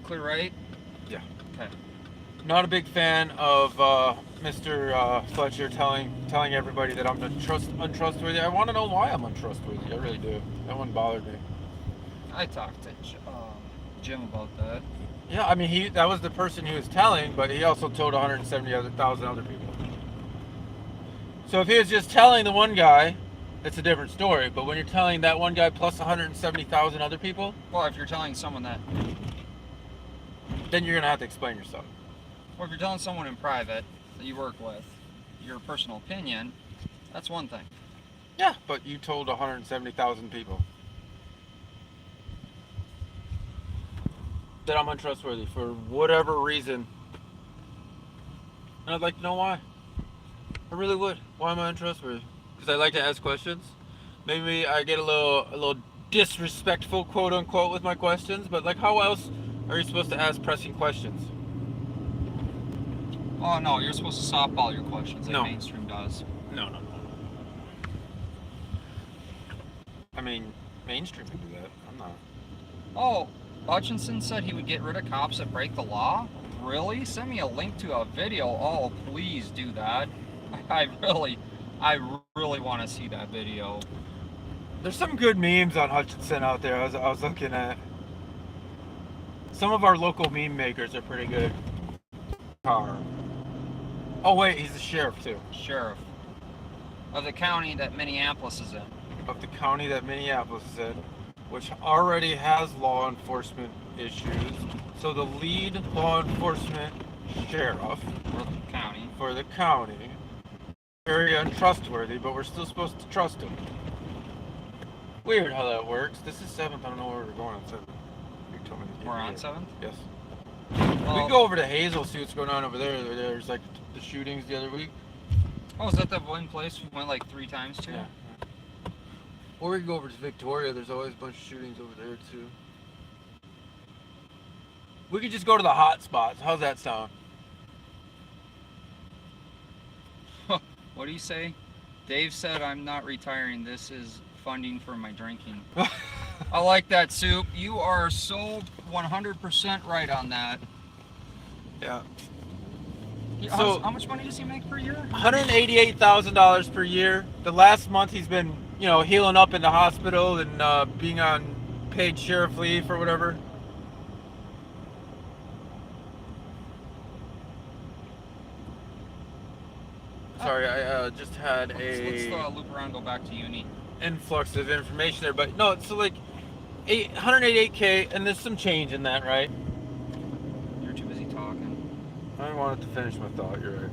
Clear right? Yeah. Okay. Not a big fan of Mr. Fletcher telling everybody that I'm untrustworthy. I want to know why I'm untrustworthy. I really do. That one bothered me. I talked to Jim about that. Yeah, I mean, that was the person he was telling, but he also told 170,000 other people. So if he was just telling the one guy, it's a different story. But when you're telling that one guy plus 170,000 other people, Well, if you're telling someone that, then you're gonna have to explain yourself. or if you're telling someone in private that you work with your personal opinion, that's one thing. Yeah, but you told 170,000 people that I'm untrustworthy for whatever reason. And I'd like to know why. I really would. Why am I untrustworthy? Because I like to ask questions. Maybe I get a little disrespectful, quote unquote, with my questions. But like, how else are you supposed to ask pressing questions? Oh no, you're supposed to softball your questions like No. mainstream does. No. I mean, mainstream can do that. I'm not. Oh, Hutchinson said he would get rid of cops that break the law? Really? Send me a link to a video. Oh, please do that. I really want to see that video. There's some good memes on Hutchinson out there. I was looking at. Some of our local meme makers are pretty good. Oh wait, he's the sheriff too. Sheriff of the county that Minneapolis is in. Of the county that Minneapolis is in, which already has law enforcement issues. So the lead law enforcement sheriff For the county. Very untrustworthy, but we're still supposed to trust him. Weird how that works. This is 7th. I don't know where we're going on 7th. You told me to get We're on here. 7th? Yes. Well, We can go over to Hazel, see what's going on over there. There's like the shootings the other week. Oh, is that the one place we went like 3 times to? Yeah. Or we can go over to Victoria. There's always a bunch of shootings over there too. We could just go to the hot spots. How's that sound? What do you say? Dave said I'm not retiring. This is funding for my drinking. I like that, Soup. You are so 100% right on that. Yeah. So, how much money does he make per year? $188,000 per year. The last month he's been, healing up in the hospital and being on paid sheriff leave or whatever. Sorry, I just had Let's loop around, go back to uni. influx of information there, but no, it's so like 188K, and there's some change in that, right? You're too busy talking. I wanted to finish my thought. You're right.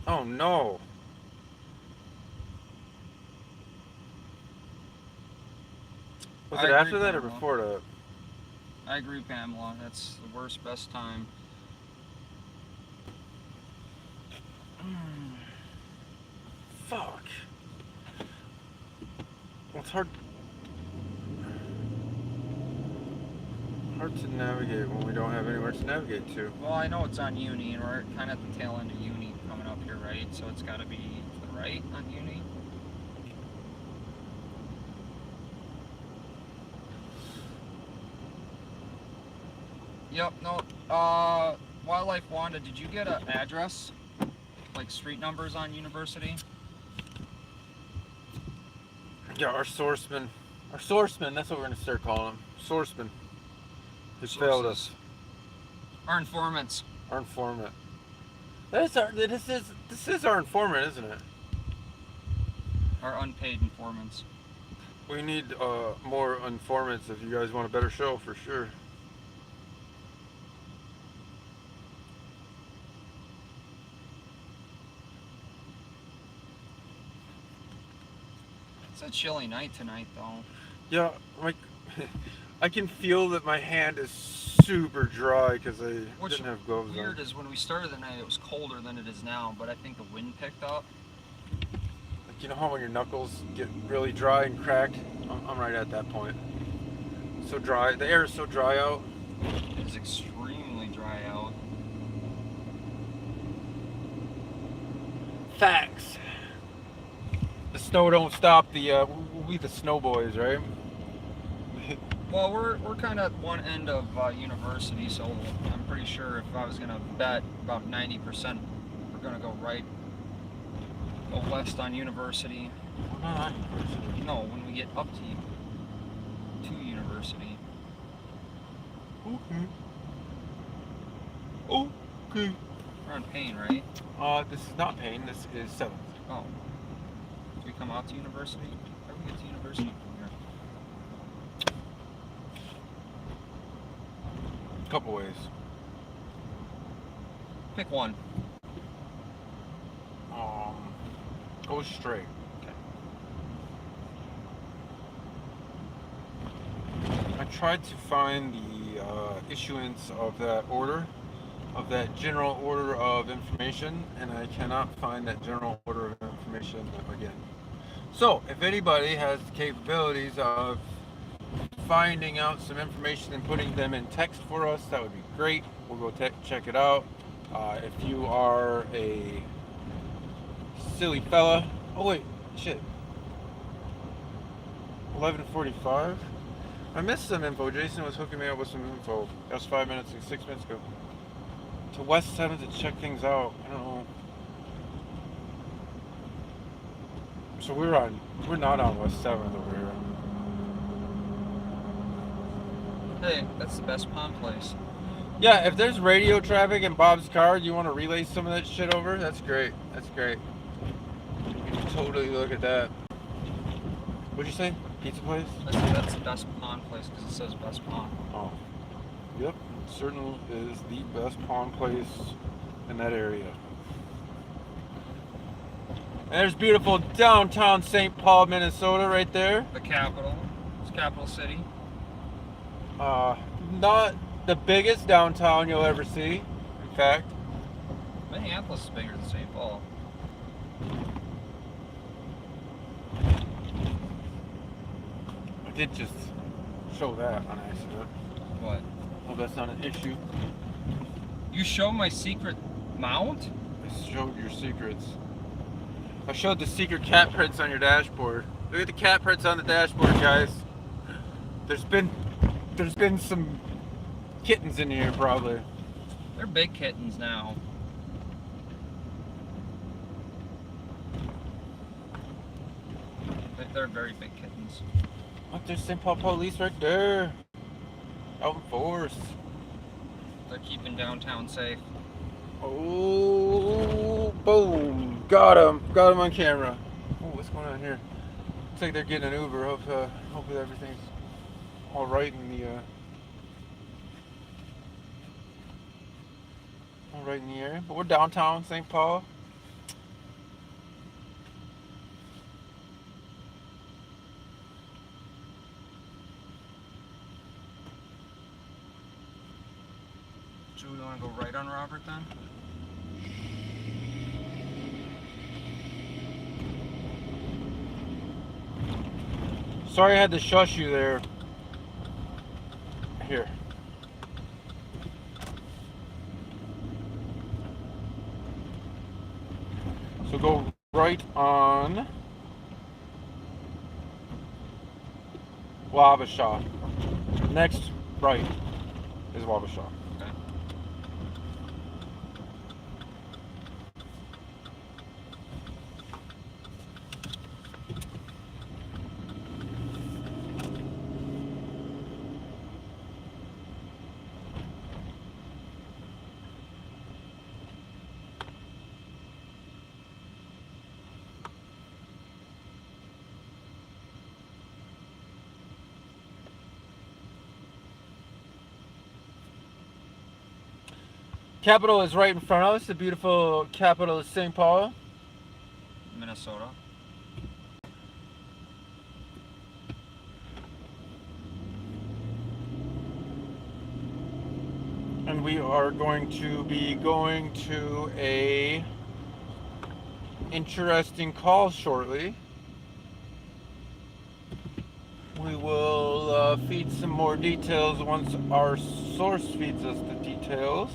Oh no. Was I it agree, after that or Pamela. before that? I agree, Pamela. That's the worst, best time. Fuck. Well, it's hard to navigate when we don't have anywhere to navigate to. Well, I know it's on uni, and we're kind of at the tail end of uni coming up here, right? So it's got to be to the right on uni. Yep, no. Wildlife Wanda, did you get an address? Like street numbers on University? Yeah, our sourceman, that's what we're gonna start calling him. Sourceman. He failed us. Our informants. Our informant. This is our informant, isn't it? Our unpaid informants. We need more informants if you guys want a better show, for sure. It's a chilly night tonight, though. Yeah, like I can feel that my hand is super dry because I What's didn't have gloves weird on. is when we started the night, it was colder than it is now, but I think the wind picked up. Like, you know how when your knuckles get really dry and cracked? I'm right at that point. So dry. The air is so dry out. It is extremely dry out. Facts. The snow don't stop the. We the snow boys, right? Well, we're kind of at one end of University, so I'm pretty sure if I was gonna bet about 90%, we're gonna go west on University. No, when we get up to University. Okay. Okay. We're on Payne, right? This is not Payne. This is 7th. Oh. Do we come out to University? How do we get to University from here? Couple ways. Pick one. Go straight. Okay. I tried to find the issuance of that order, of that general order of information, and I cannot find that general order of information again. So, if anybody has the capabilities of finding out some information and putting them in text for us, that would be great. We'll go check it out, If you are a silly fella, oh wait, shit, 11:45. I missed some info. Jason was hooking me up with some info. That was 6 minutes ago. To West 7 to check things out. I don't know. So we're not on West 7th over here. Hey, that's the best pond place. Yeah, if there's radio traffic in Bob's car, you want to relay some of that shit over? That's great. That's great. You can totally look at that. What'd you say? Pizza place? That's the best pond place because it says best pond. Oh. Yep. It certainly is the best pawn place in that area. And there's beautiful downtown St. Paul, Minnesota right there. The capital. It's capital city. Not the biggest downtown you'll ever see, in fact. Minneapolis is bigger than St. Paul. I did just show that on accident. What? Hope that's not an issue. You show my secret mount? I showed your secrets. I showed the secret cat prints on your dashboard. Look at the cat prints on the dashboard, guys. There's been some kittens in here, probably. They're big kittens now. They're very big kittens. Look, there's St. Paul police right there. Out in force. They're keeping downtown safe. Oh, boom. Got him. Got him on camera. Oh, what's going on here? Looks like they're getting an Uber. Hopefully everything's all right in the area. But we're downtown St. Paul. So we want to go right on Robert then? Sorry I had to shush you there. Here. So go right on Wabasha. Next right is Wabasha. Okay. Capital is right in front of us, the beautiful capital of St. Paul. Minnesota. And we are going to be going to a interesting call shortly. We will feed some more details once our source feeds us the details.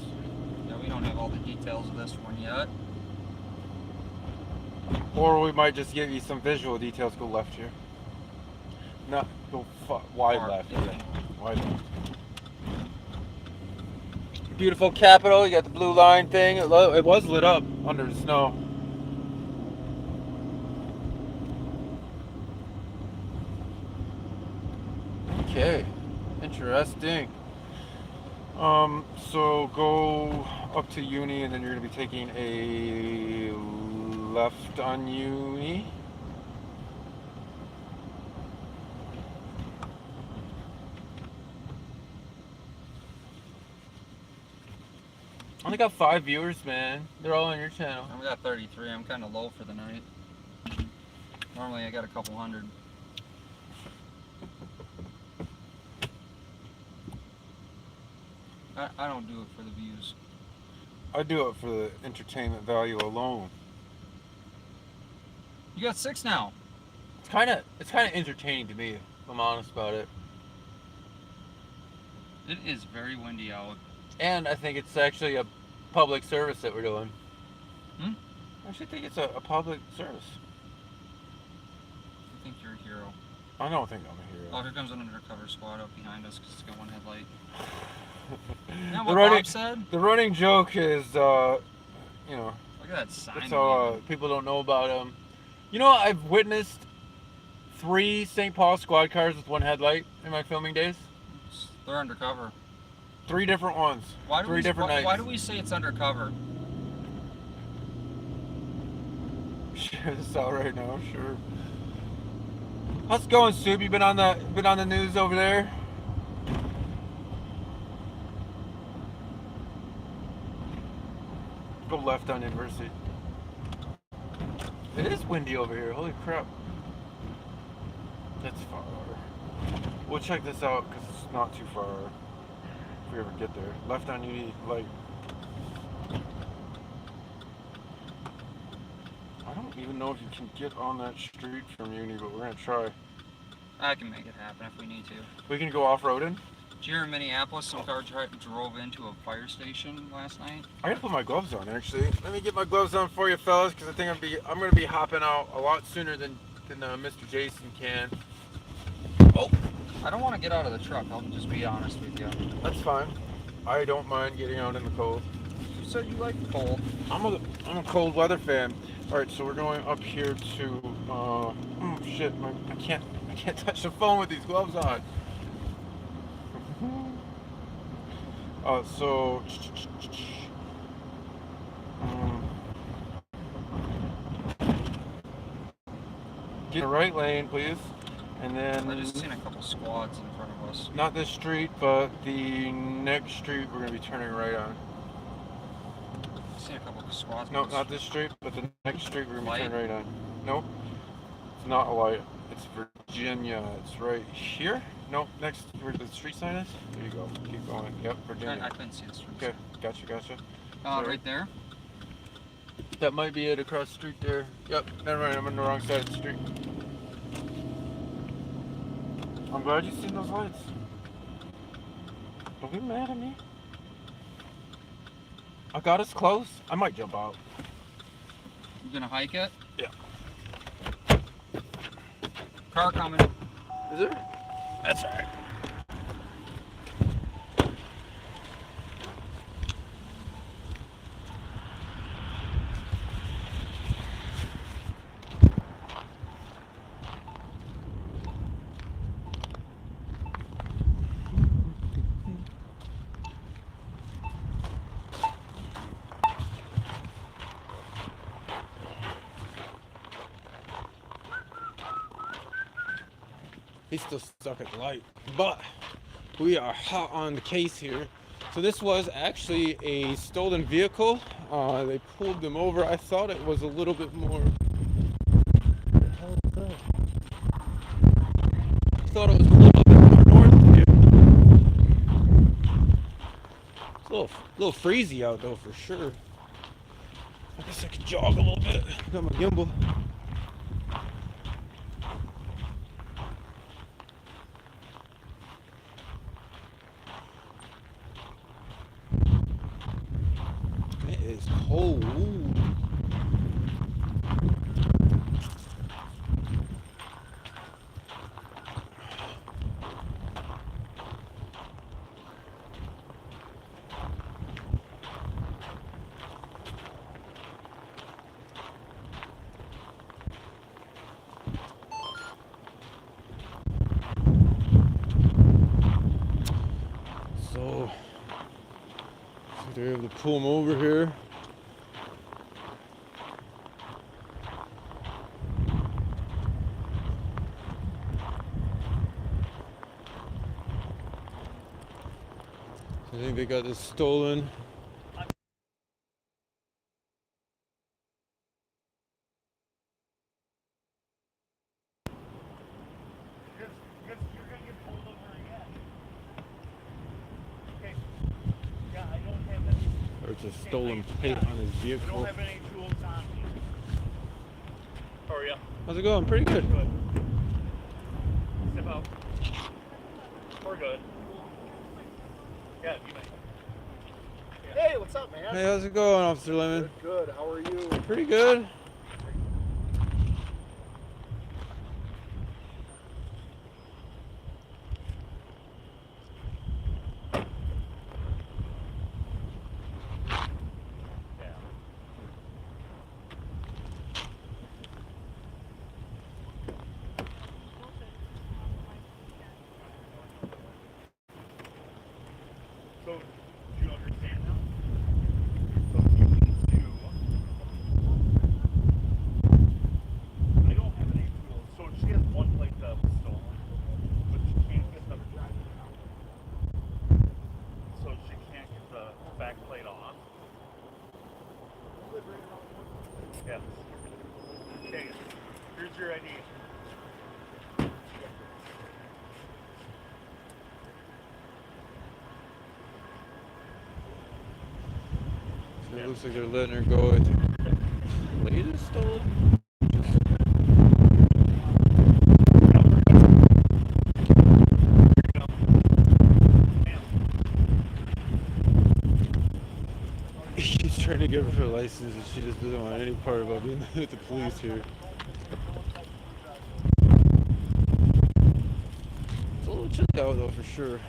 Yeah, we don't have all the details of this one yet. Or we might just give you some visual details. Go left here. No, go wide Far, left. yeah. Yeah. Wide left. Beautiful capital. You got the blue line thing. It was lit up under the snow. Okay, interesting. So go up to Uni, and then you're gonna be taking a left on Uni. Only got 5 viewers, man. They're all on your channel. And we got 33. I'm kind of low for the night. Normally I got a couple hundred. I don't do it for the views. I do it for the entertainment value alone. You got 6 now. It's kind of entertaining to me, if I'm honest about it. It is very windy out. And I think it's actually a public service that we're doing. Hmm? I actually think it's a public service. I think you're a hero. I don't think I'm a hero. Oh, here comes an undercover squad up behind us because it's got one headlight. Isn't that the what running, Bob said? the running joke is, you know, Look at that sign. that's how people don't know about them. You know, I've witnessed 3 St. Paul squad cars with one headlight in my filming days. They're undercover. 3 different ones. Why do 3 we, different nights. why do we say it's undercover? Share this out right now, sure. How's it going, Soup? You been on the news over there? Go left on University. It is windy over here. Holy crap. That's far. We'll check this out because it's not too far if we ever get there. Left on Uni, like. I don't even know if you can get on that street from Uni, but we're gonna try. I can make it happen if we need to. We can go off-roading. Did you hear in Minneapolis some car drove into a fire station last night? I gotta put my gloves on actually. Let me get my gloves on for you, fellas, because I think I'm gonna be hopping out a lot sooner than Mr. Jason can. Oh, I don't want to get out of the truck. I'll just be honest with you. that's fine. I don't mind getting out in the cold. You said you like cold. I'm a cold weather fan. All right, so we're going up here to. Shit, I can't touch the phone with these gloves on. So. Get the right lane, please. And then. I just seen a couple squads in front of us. Not this street, but the next street we're going to be turning right on. Seen a couple of squads. No, not this street, but the next street we're going to be Light? turning right on. Nope. It's not a light. It's Virginia. It's right here. Nope. Next where the street sign is. There you go. Keep going. Yep, I Virginia. couldn't see the street. Okay, gotcha. Right there. That might be it across the street there. Yep, never mind. I'm on the wrong side of the street. I'm glad you've seen those lights. Don't be mad at me. I got us close. I might jump out. You gonna hike it? Yeah. Car coming. Is there? That's alright. He's still stuck at the light, but we are hot on the case here. So this was actually a stolen vehicle. They pulled them over. I thought it was a little bit more. What the hell is that? I thought it was a little bit more north here. It's a little freezy out though for sure. I guess I could jog a little bit. Got my gimbal. It is cold. So they're able to pull him over here. I think they got this stolen. You're gonna get pulled over again. Okay. Yeah, I don't have any. There's a stolen plate on his I don't vehicle. have any tools on me. How are ya? How's it going? Pretty good. Good. Step out. We're good. Yeah, you may. Hey, what's up, man? Hey, how's it going, Officer Lemon? Good. How are you? Pretty good. So, do you understand now? So you need to. I don't have any tools. So she has one plate that was stolen, but she can't get the. So she can't get the back plate off. Yes. Okay. Here's your ID. So it looks like they're letting her go. I think the plate is stolen. He's trying to give her her license and she just doesn't want any part about being with the police here. It's a little chilly out though for sure.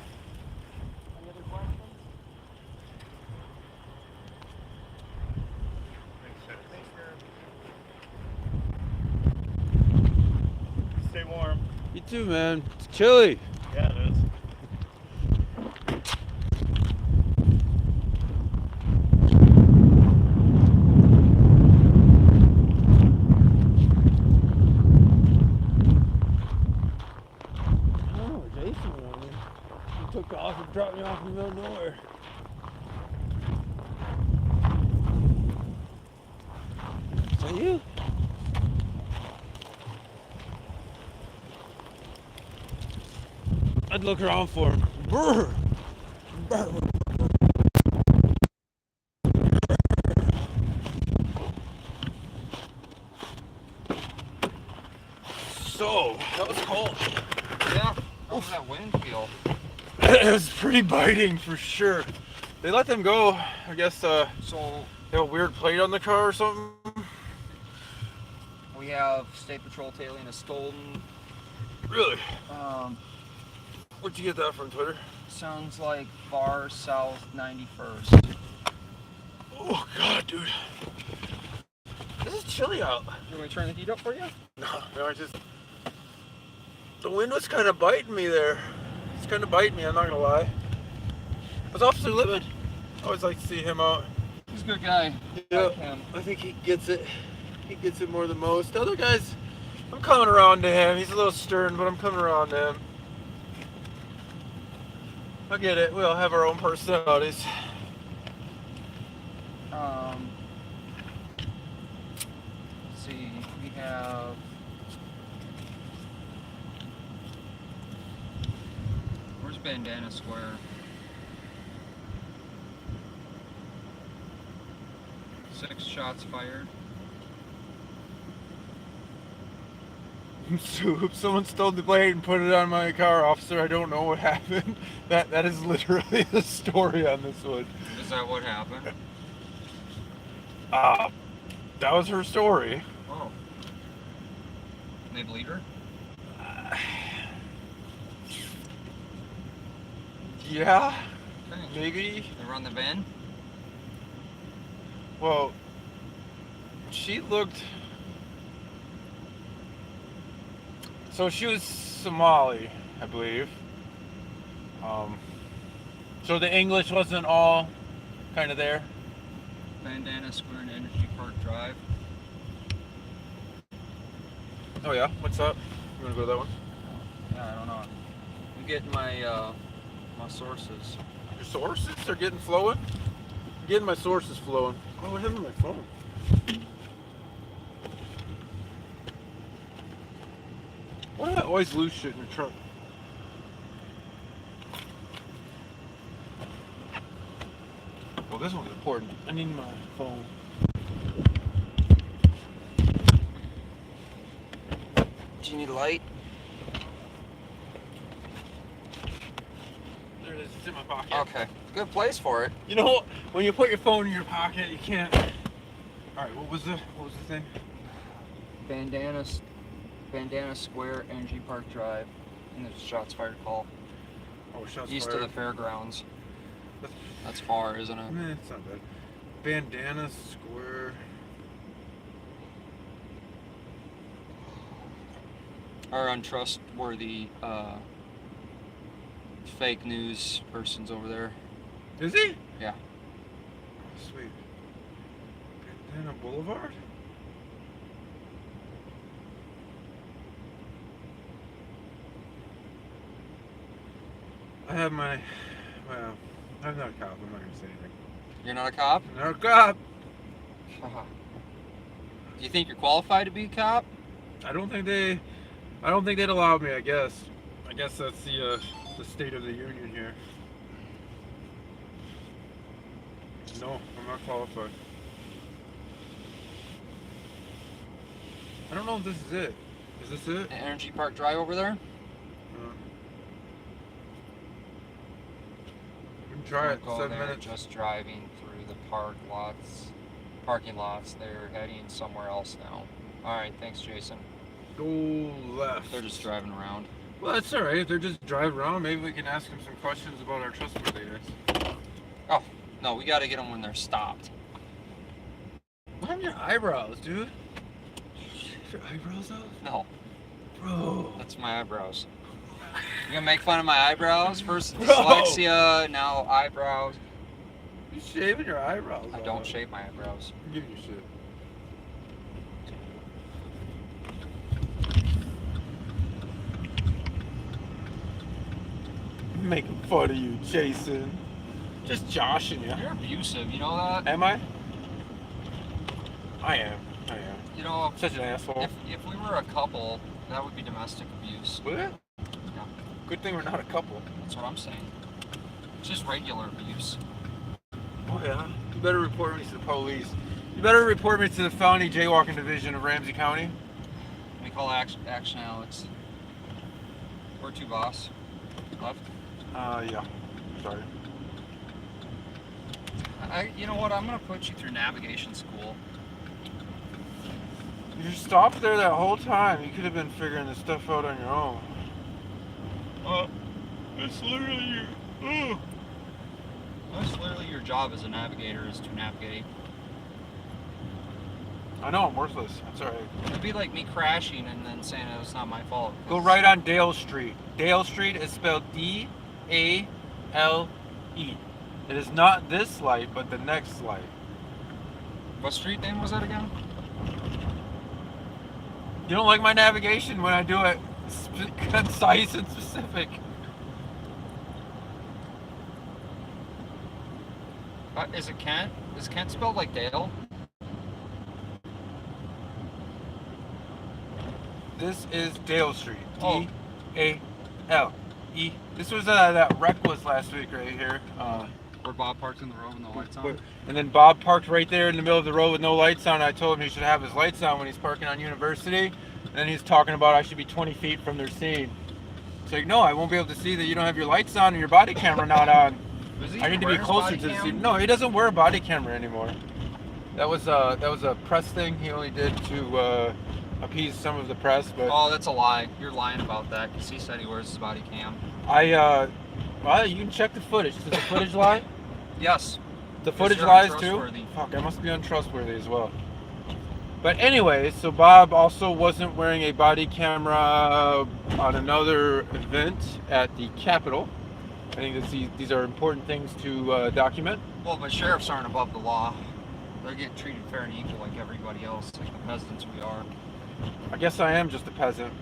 Stay warm. You too, man. It's chilly. Yeah, it is. Oh, Jason went on me. He took off and dropped me off in the middle of nowhere. Is that you? I'd look around for him. Brr. Brr. So, that was cold. Yeah. How does that wind feel? It was pretty biting for sure. They let them go. I guess So they have a weird plate on the car or something. we have State Patrol tailing a stolen. Really? Um, Where'd you get that from, Twitter? sounds like far south 91st. Oh god, dude. This is chilly out. You want me to turn the heat up for you? No, I just... The wind was kind of biting me there. It's kind of biting me, I'm not gonna lie. But Officer Lippman, I always like to see him out. He's a good guy. Yeah, Like him. I think he gets it. He gets it more than most. The other guys, I'm coming around to him. He's a little stern, but I'm coming around to him. I get it. We all have our own personalities. Let's see, we have. Where's Bandana Square? 6 shots fired. So if someone stole the blade and put it on my car, officer, I don't know what happened. That is literally the story on this one. Is that what happened? That was her story. Oh. They believe her? Yeah, Okay. maybe. They run the van? Well, she looked... So she was Somali, I believe. So the English wasn't all kind of there. Bandana Square and Energy Park Drive. Oh yeah, what's up? You wanna go to that one? Yeah, I don't know. I'm getting my my sources. Your sources are getting flowing? I'm getting my sources flowing. Oh, what happened to my phone? Why do I always lose shit in the trunk? Well, this one's important. I need my phone. Do you need light? There it is. It's in my pocket. Okay, good place for it. You know, when you put your phone in your pocket, you can't. All right, what was the thing? Bandana Square, Energy Park Drive, and there's a shots fired call. Oh, shots East fired. of the fairgrounds. That's far, isn't it? Nah, it's not bad. Bandana Square. Our untrustworthy fake news person's over there. Is he? Yeah. Sweet. Bandana Boulevard? I have my. Well, I'm not a cop. I'm not going to say anything. You're not a cop? I'm not a cop. Do you think you're qualified to be a cop? I don't think they'd allow me, I guess. I guess that's the state of the union here. No, I'm not qualified. I don't know if this is it. Is this it? Energy Park Drive over there? We can try it. Don't go 7 there, minutes. just driving through the parking lots. They're heading somewhere else now. Alright, thanks Jason. Go left. They're just driving around. Well, that's all right. If they're just driving around, maybe we can ask them some questions about our trustworthiness. Oh, no, we gotta get them when they're stopped. What happened to your eyebrows, dude? Your eyebrows off? No, Bro. that's my eyebrows. You gonna make fun of my eyebrows? First Bro. dyslexia, now eyebrows. You shaving your eyebrows I off. don't shave my eyebrows. I'm giving you shit. I'm making fun of you, Jason. Just joshing you. You're abusive, you know that? Am I? I am. You know, Such an asshole. if we were a couple, that would be domestic abuse. What? Yeah, Good thing we're not a couple. that's what I'm saying. It's just regular abuse. Oh yeah. You better report me to the police. You better report me to the felony jaywalking division of Ramsey County. We call action Alex. Where to, boss? Left? Yeah. Sorry. You know what? I'm gonna put you through navigation school. You stopped there that whole time. You could have been figuring this stuff out on your own. It's literally your job as a navigator is to navigate. I know I'm worthless. That's alright. It'd be like me crashing and then saying it was not my fault. Go right on Dale Street. Dale Street is spelled D-A-L-E. It is not this light, but the next light. What street name was that again? You don't like my navigation when I do it concise and specific. Is it Kent? Is Kent spelled like Dale? This is Dale Street. Oh. D-A-L-E. This was that wreck was last week right here. Where Bob parked in the road with no lights on? And then Bob parked right there in the middle of the road with no lights on. I told him he should have his lights on when he's parking on University. And then he's talking about I should be 20 feet from their scene. It's like, no, I won't be able to see that you don't have your lights on and your body camera not on. I need to be closer to the scene. No, he doesn't wear a body camera anymore. That was a press thing he only did to appease some of the press. But Oh, that's a lie. You're lying about that because he said he wears his body cam. Well, you can check the footage. Does the footage lie? Yes. The footage you're lies too? untrustworthy. Fuck, I must be untrustworthy as well. But anyway, so Bob also wasn't wearing a body camera on another event at the Capitol. I think that these are important things to document. Well, but sheriffs aren't above the law. They're getting treated fair and equal like everybody else, like the peasants we are. I guess I am just a peasant.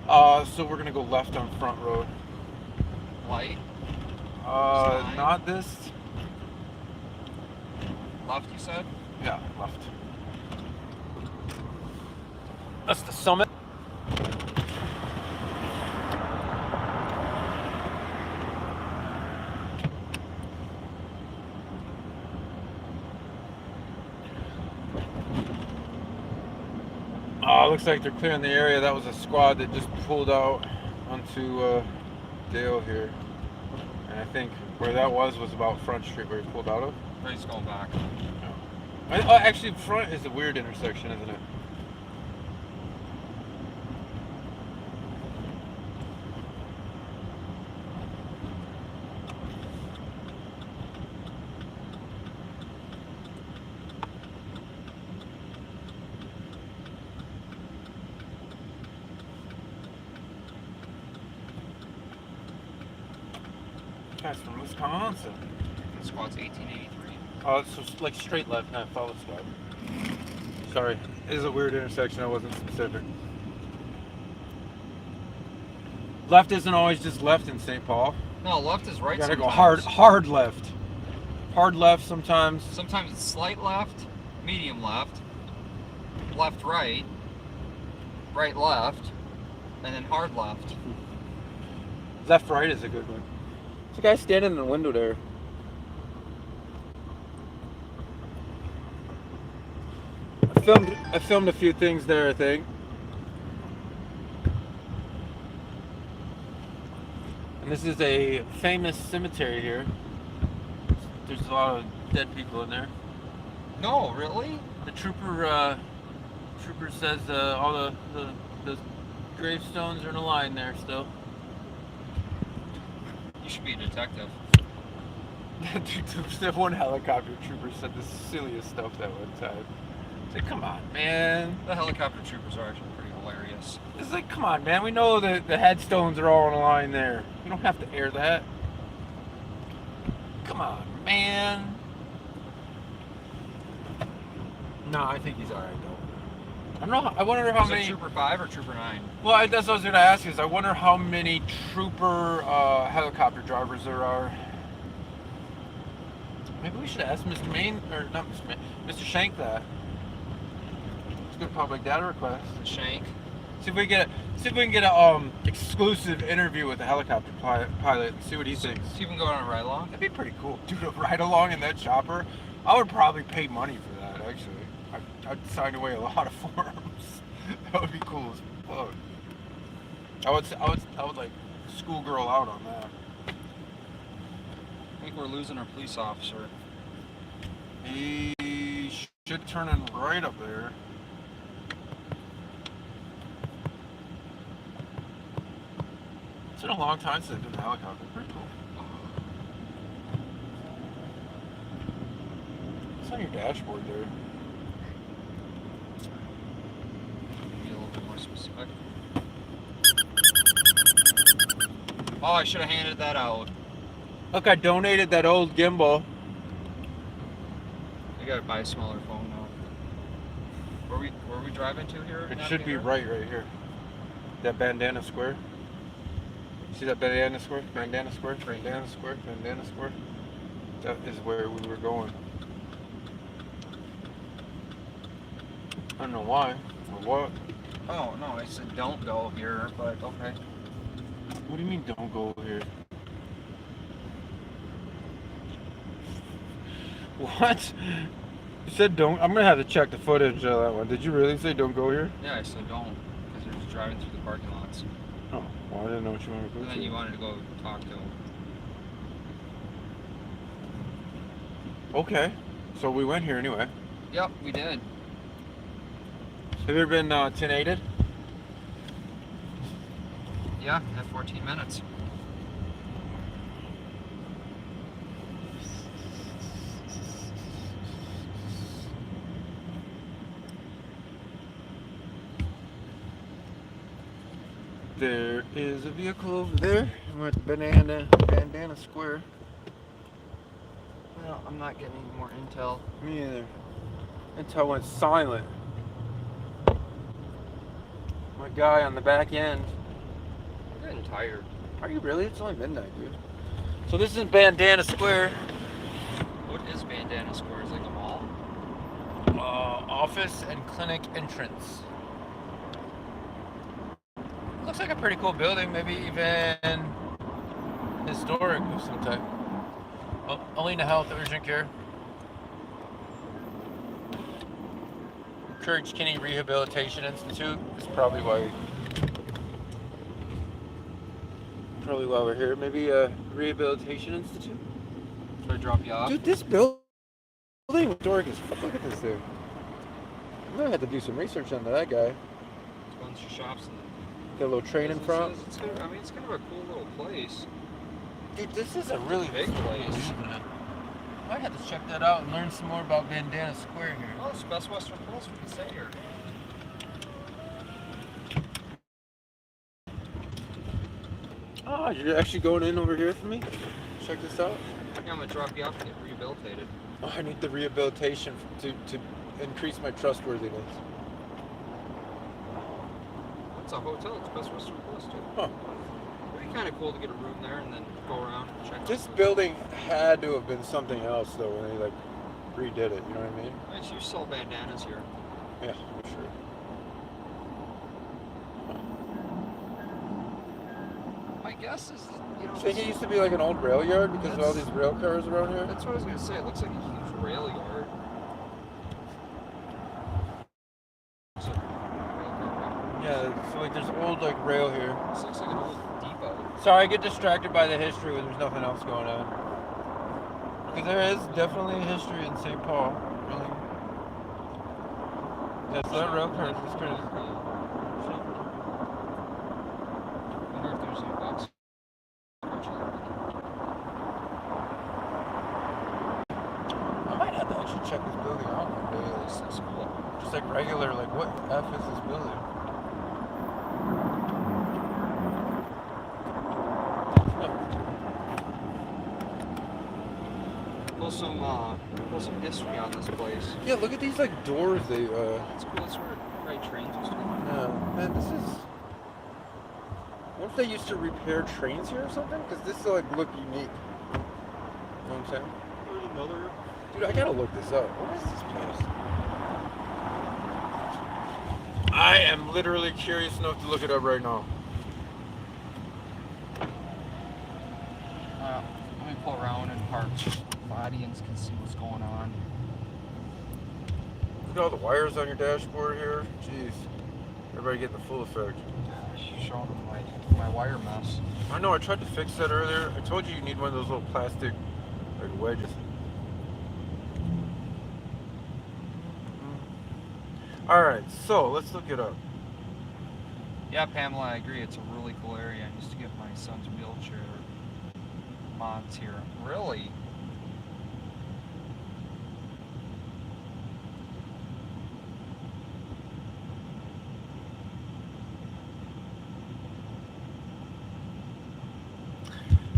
So we're gonna go left on Front Road. Light? Sign. Not this. Left, you said? Yeah, left. That's the summit. Looks like they're clearing the area. That was a squad that just pulled out onto Dale here. And I think where that was about Front Street where he pulled out of. Or he's going back. Actually, front is a weird intersection, isn't it? That's from Wisconsin. The squad's 1883. Oh, it's just like straight left, not follow squad. Sorry, it is a weird intersection. I wasn't specific. Left isn't always just left in St. Paul. No, left is right. You gotta sometimes. go hard left. Hard left sometimes. Sometimes it's slight left, medium left, left right, right left, and then hard left. Left right is a good one. There's a guy standing in the window there. I filmed a few things there, I think. And this is a famous cemetery here. There's a lot of dead people in there. No, really? The trooper says all the gravestones are in a line there still. You should be a detective. That one helicopter trooper said the silliest stuff that one time. It's like, come on, man. The helicopter troopers are actually pretty hilarious. It's like, come on, man. We know that the headstones are all in a line there. You don't have to air that. Come on, man. No, I think he's alright though. I don't know. I wonder how Was many. it Trooper 5 or Trooper 9? Well, that's what I was going to ask. Is I wonder how many trooper helicopter drivers there are. Maybe we should ask Mr. Main or not Mr. Main, Mr. Shank that. It's a good public data request. Shank. See if we can get a exclusive interview with the helicopter pilot and see what he thinks. So you can go on a ride along? That'd be pretty cool. Dude, a ride along in that chopper. I would probably pay money for that. Actually, I'd sign away a lot of forms. That would be cool as fuck. I would like schoolgirl out on that. I think we're losing our police officer. He should turn in right up there. It's been a long time since I've been in a helicopter. Pretty cool. What's on your dashboard there? Be a little bit more specific. Oh, I should have handed that out. Look, I donated that old gimbal. I gotta buy a smaller phone now. Where we driving to here? It should be right here. That Bandana Square. See that Bandana Square? Bandana Square? Bandana Square? Bandana Square? That is where we were going. I don't know why or what. Oh no, I said don't go here, but okay. What do you mean don't go here? What? You said don't? I'm gonna have to check the footage of that one. Did you really say don't go here? Yeah, I said don't, because they're just driving through the parking lots. Oh, well, I didn't know what you wanted to go And then to. you wanted to go talk to them. Okay, so we went here anyway. Yep, we did. Have you ever been 10-8'd? Yeah, at 14 minutes. There is a vehicle over there. We're at the Bandana Square. Well, I'm not getting any more intel. Me either. Until went silent. My guy on the back end. I'm getting tired. Are you really? It's only midnight, dude. So this is Bandana Square. What is Bandana Square? Is it like a mall? Office and clinic entrance. Looks like a pretty cool building, maybe even historic of some type. Oh, Alina Health Urgent Care. Courage Kinney Rehabilitation Institute is probably why probably while we're here. Maybe a rehabilitation institute. Should I drop you off? Dude, this building is historic as fuck. Look at this thing. I'm gonna have to do some research on that guy. It's a bunch of shops and Got a little train in front. businesses. It's kind of a cool little place. Dude, this is a really Big place. I might have to check that out and learn some more about Bandana Square here. Oh, it's the best Western place we can stay here. Oh, you're actually going in over here for me? Check this out. Yeah, I'm gonna drop you off and get rehabilitated. Oh, I need the rehabilitation to increase my trustworthiness. It's a hotel. It's the best Western place too. Huh. It'd be kind of cool to get a room there and then go around and check. This out. building had to have been something else though when they like redid it, you know what I mean? Nice, you sell bandanas here. Yeah, for sure. My guess is, I think it used to be like an old rail yard because of all these rail cars around here. That's what I was gonna say. It looks like a huge rail yard. Is it rail car? Yeah, so like there's old like rail here. This looks like an old depot. Sorry, I get distracted by the history when there's nothing else going on. Because there is definitely history in St. Paul. Really. That's that rail car. It's crazy. I wonder if there's any box. I might have to actually check this building out one day. This looks cool. Just like regular, like what F is this building? Pull some history on this place. Yeah, look at these like doors they It's cool. That's where right trains used to go. yeah, man, this is. What if they used to repair trains here or something? Because this like look unique. You know what I'm saying? There's another. Dude, I gotta look this up. What is this place? I am literally curious enough to look it up right now. Let me pull around and park so the audience can see what's going on. Look at all the wires on your dashboard here. Jeez. Everybody getting the full effect. Showing them my wire mess. I know, I tried to fix that earlier. I told you you need one of those little plastic like wedges. Alright, so let's look it up. Yeah, Pamela, I agree. It's a really cool area. I used to get my son's wheelchair mods here. Really?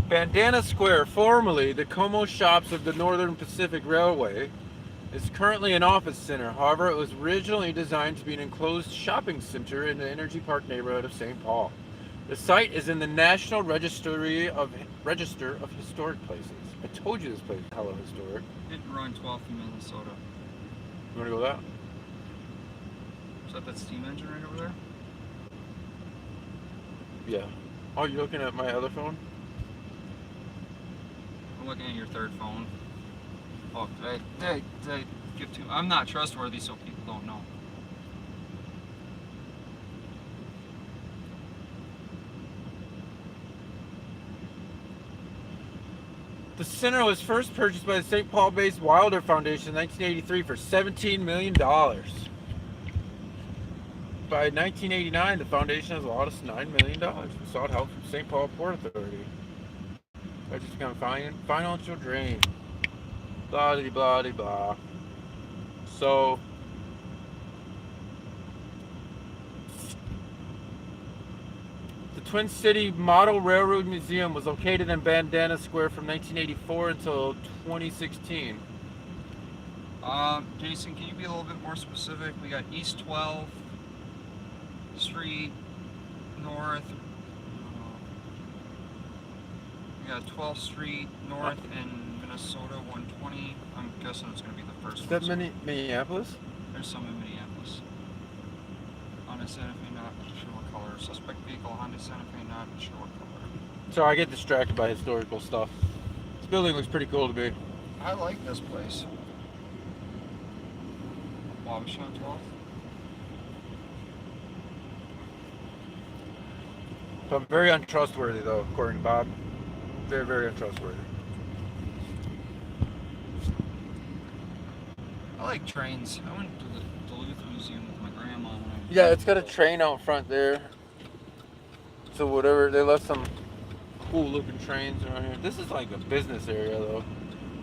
Bandana Square, formerly the Como Shops of the Northern Pacific Railway, is currently an office center. However, it was originally designed to be an enclosed shopping center in the Energy Park neighborhood of St. Paul. The site is in the National Register of Historic Places. I told you this place is hella historic. Hit Run 12th in Minnesota. You want to go that? Is that steam engine right over there? Yeah. Oh, you're looking at my other phone? I'm looking at your third phone. Oh, did I give too? I'm not trustworthy, so people don't know. The center was first purchased by the St. Paul-based Wilder Foundation in 1983 for $17 million. By 1989, the foundation has lost $9 million. We sought help from St. Paul Port Authority. I just become financial drain. Blah de blah de blah. So the Twin City Model Railroad Museum was located in Bandana Square from 1984 until 2016. Jason, can you be a little bit more specific? We got East 12th Street North. We got 12th Street North in Minnesota 120. I'm guessing it's going to be the first Is one. that Minneapolis? There's some in Minneapolis. Honda Santa Fe, not sure what color. Suspect vehicle, Honda Santa Fe, not sure what color. So I get distracted by historical stuff. This building looks pretty cool to me. I like this place. Wabasha 12th. But very untrustworthy, though, according to Bob. Very, very untrustworthy. I like trains. I went to the Duluth Museum with my grandma when I was Yeah, it's got a train out front there. So whatever, they left some cool looking trains around here. This is like a business area though.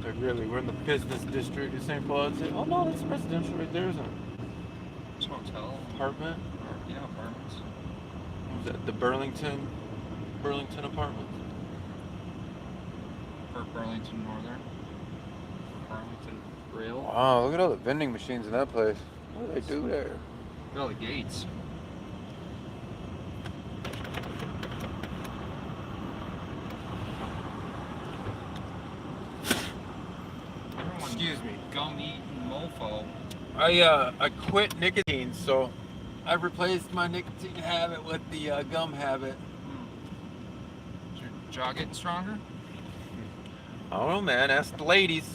Like really, we're in the business district of St. Paul. Oh no, that's residential right there, isn't it? It's a hotel. Apartment? Yeah, apartments. What was that? The Burlington apartment? For Burlington Northern. Burlington Rail. Wow, look at all the vending machines in that place. What do they do there? Look at all the gates. Excuse me. Gum eating mofo. I quit nicotine, so I've replaced my nicotine habit with the gum habit. Is your jaw getting stronger? I don't know, man. Ask the ladies.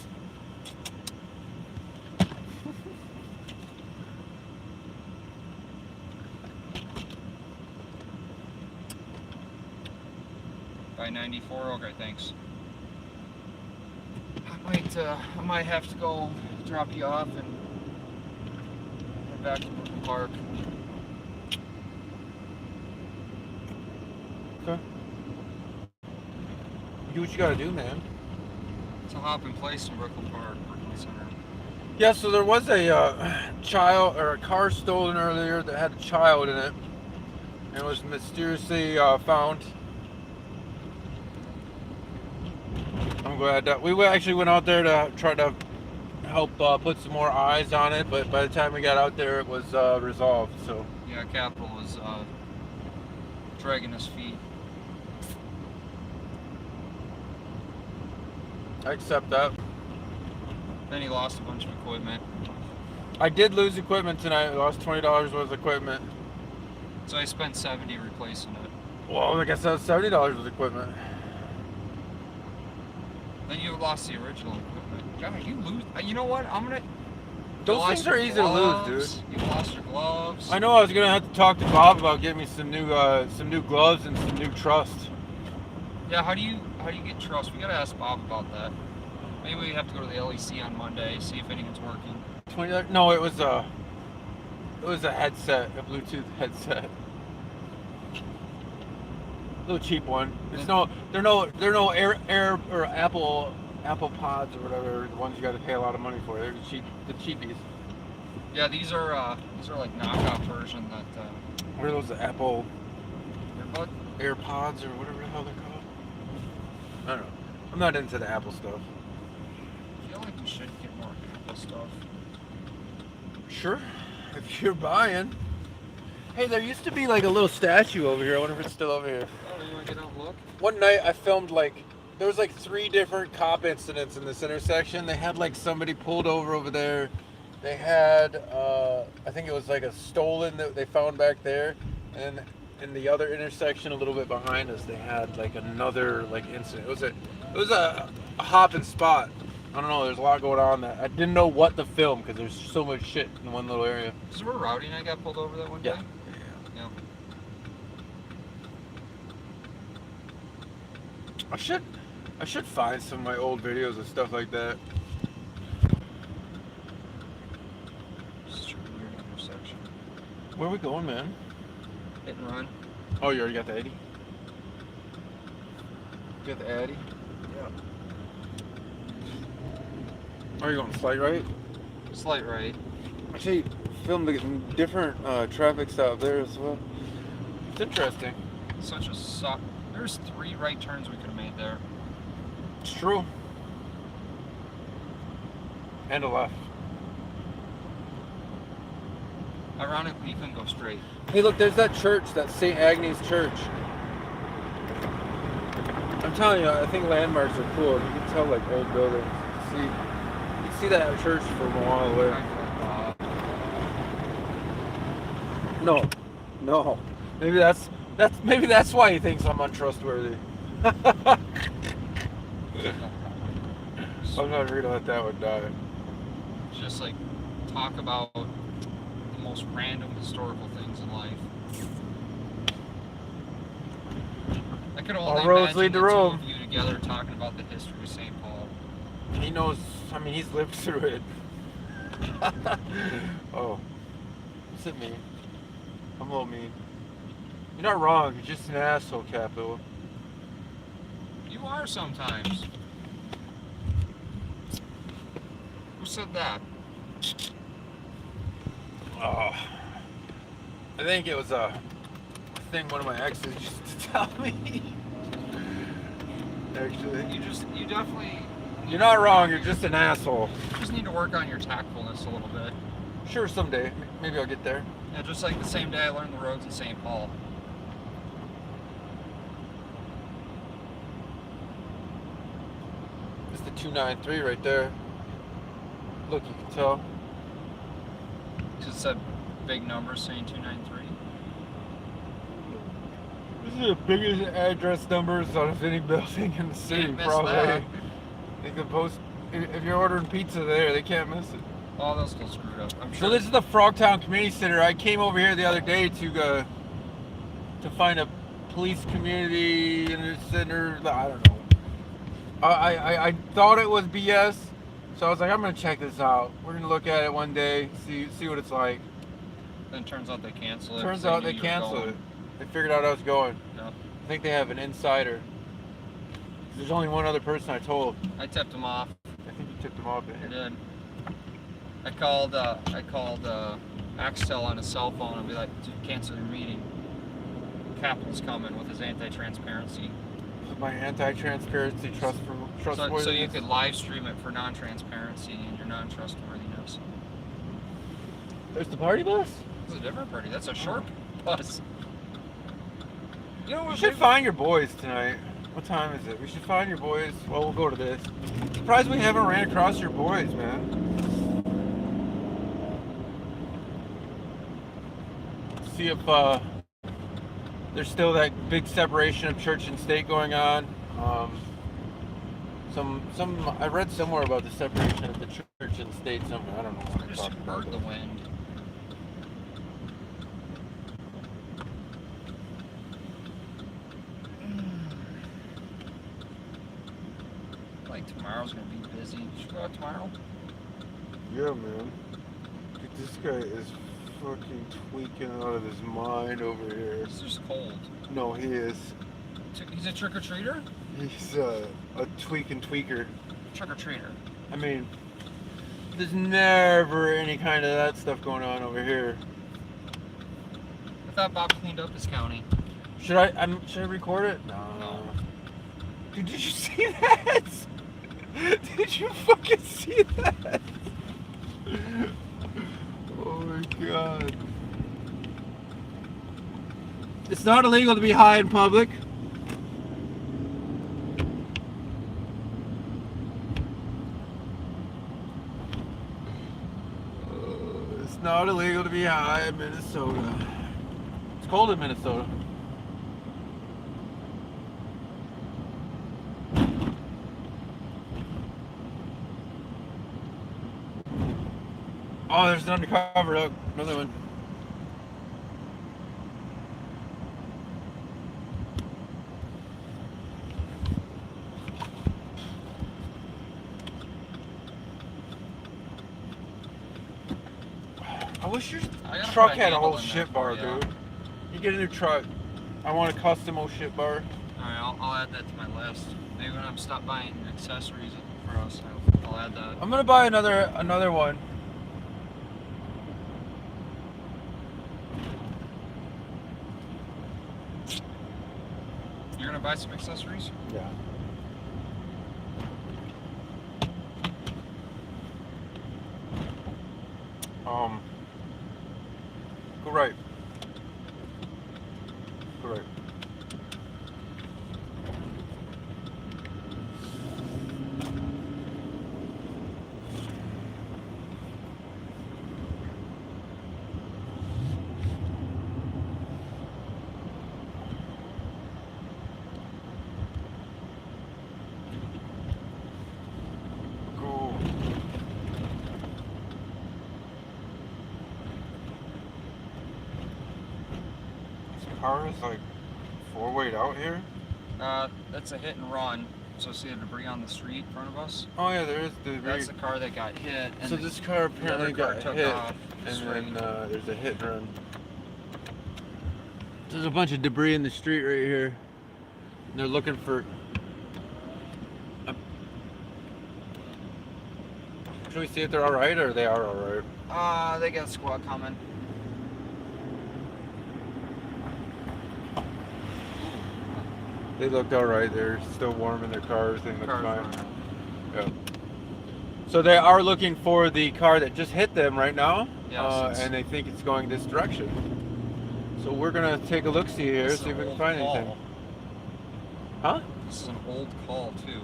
By 94. Okay, thanks. I might have to go drop you off and head back to Brooklyn Park. Okay. Do what you gotta do, man. It's a hopping place in Brooklyn Park, Brooklyn Center. Yeah, so there was a child or a car stolen earlier that had a child in it, and it was mysteriously found. I'm glad that we actually went out there to try to help put some more eyes on it, but by the time we got out there, it was resolved. So Yeah, Capital was dragging his feet. I accept that. Then he lost a bunch of equipment. I did lose equipment tonight. I lost $20 worth of equipment. So I spent $70 replacing it. Well, I guess that was $70 worth of equipment. Then you lost the original equipment. God, you lose. You know what? I'm gonna. Those things are easy to lose, dude. You lost your gloves. I know I was gonna have to talk to Bob about getting me some new gloves and some new trust. Yeah, how do you get trust? We gotta ask Bob about that. Maybe we have to go to the LEC on Monday, see if anyone's working. $20? No, it was a headset, a Bluetooth headset. A little cheap one. They're no Air or Apple Pods or whatever, the ones you got to pay a lot of money for. They're the cheapies. Yeah, these are like knockoff version that. What are those? The Apple Earbud? AirPods or whatever the hell they're called. I don't know. I'm not into the Apple stuff. I feel like we should get more Apple stuff. Sure, if you're buying. Hey, there used to be like a little statue over here. I wonder if it's still over here. Oh, you want to get out and look? One night I filmed there was like 3 different cop incidents in this intersection. They had like somebody pulled over there. They had, I think it was like a stolen that they found back there. And in the other intersection a little bit behind us, they had like another like incident. It was a hop and spot. I don't know, there's a lot going on that I didn't know what to film because there's so much shit in one little area. Is this where Rowdy and I got pulled over that one day? Yeah. I should find some of my old videos and stuff like that. Such a weird intersection. Where are we going, man? Hit and run. Oh, you already got the Addy? You got the Addy? Yeah. Are you going slight right? Slight right. Actually, filmed a different traffic stop there as well. It's interesting. Such a suck. There's 3 right turns we could have made there. It's true. And a left. Ironically, you couldn't go straight. Hey, look, there's that church, that St. Agnes Church. I'm telling you, I think landmarks are cool. You can tell like old buildings. You can see that church from a while away. No. Maybe that's why he thinks I'm untrustworthy. I'm not gonna let that one die. Just like talk about the most random historical things in life. could All only roads imagine lead to the two Rome. of you together talking about the history of St. Paul. He knows, I mean, he's lived through it. Oh. What's it mean? I'm a little mean. You're not wrong, you're just an asshole, Capo. You are sometimes. Who said that? Oh. I think it was a thing one of my exes used to tell me. Actually. You definitely. You're not wrong, you're just an asshole. You just need to work on your tactfulness a little bit. Sure, someday. Maybe I'll get there. Yeah, just like the same day I learned the roads in St. Paul. It's the 293 right there. Look, you can tell. Just said big numbers saying 293. This is the biggest address numbers out of any building in the city, Can't miss probably. that. They can post, if you're ordering pizza there, they can't miss it. Oh, they'll still screwed up. I'm So sure. this is the Frogtown Community Center. I came over here the other day to find a police community center. I don't know. I thought it was BS, so I was like, I'm gonna check this out. We're gonna look at it one day, see what it's like. Then turns out they cancel it. Turns 'cause out knew they you were canceled going. it. They figured out I was going. No. I think they have an insider. There's only one other person I told. I tipped them off. I think you tipped them off. I did. I called Axtel on his cell phone and be like, dude, cancel your meeting. Captain's coming with his anti-transparency. My anti-transparency, trustworthiness. So you could live stream it for non-transparency and your non-trustworthiness. There's the party bus? It's a different party. That's a short bus. You know We what? should find your boys tonight. What time is it? We should find your boys. Well, we'll go to this. Surprised we haven't ran across your boys, man. See if there's still that big separation of church and state going on. I read somewhere about the separation of the church and state somewhere. I don't know what I I'm just talking about. heard the wind. Like tomorrow's gonna be busy. Should we go out tomorrow? Yeah, man. Dude, this guy is fucking tweaking out of his mind over here. It's just cold. No, he is. He's a trick-or-treater? He's a tweaker. Trick-or-treater. I mean, there's never any kind of that stuff going on over here. I thought Bob cleaned up his county. Should I record it? No. Dude, did you see that? Did you fucking see that? Oh my god. It's not illegal to be high in public. It's not illegal to be high in Minnesota. It's cold in Minnesota. Oh, there's an undercover. Look, another one. I wish your I gotta truck put a had a whole handle in shit there bar, for ya. dude. You get a new truck. I want a custom old shit bar. Alright, I'll add that to my list. Maybe when I'm stop buying accessories for us, I'll add that. I'm gonna buy another one. You're gonna buy some accessories? Yeah. Go right. Go right. Go. This car is like 4-way out here. That's a hit and run. So see the debris on the street in front of us? Oh yeah, there is the. That's the car that got hit. And So this car the other apparently car got took hit, off and straight. then there's a hit and run. There's a bunch of debris in the street right here. And they're looking for. Should we see if they're all right, or they are all right? They got a squad coming. They looked all right. They're still warm in their cars. They look Car's fine. running. Yeah. So they are looking for the car that just hit them right now, Yes, and they think it's going this direction. So we're gonna take a look see here, This is see if an we can old find call. anything. Huh? This is an old call too.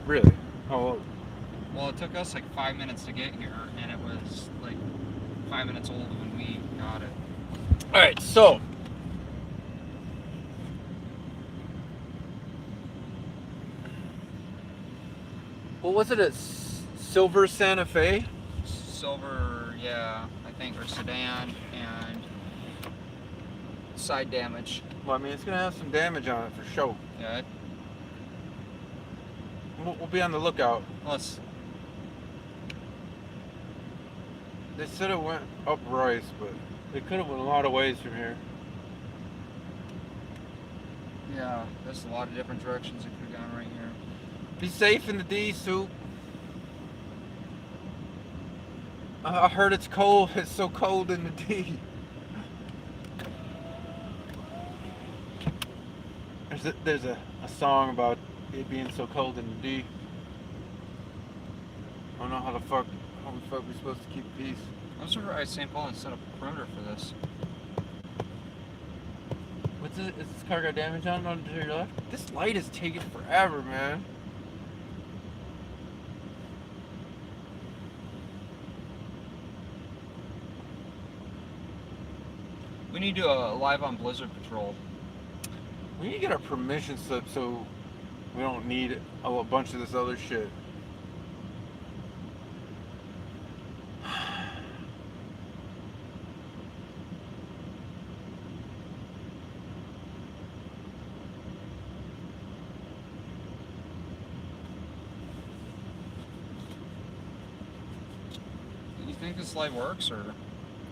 Really? Oh, Well, it took us like 5 minutes to get here, and it was like 5 minutes old when we got it. all right. So what was it? A silver Santa Fe? Silver, yeah, I think, or sedan, and side damage. Well, I mean, it's gonna have some damage on it for sure. Yeah, We'll be on the lookout. let's. They said it went up Royce, but it could have went a lot of ways from here. Yeah, there's a lot of different directions it could have gone right here. Be safe in the D, Soup. I heard it's cold. It's so cold in the D. There's a song about it being so cold in the D. I don't know how the fuck we're supposed to keep peace. I'm surprised St. Paul set up a perimeter for this. What's this? Is this car got damage on it to your left? This light is taking forever, man. We need to do a live on Blizzard Patrol. We need to get our permission slip so we don't need a bunch of this other shit. Do you think this light works, or?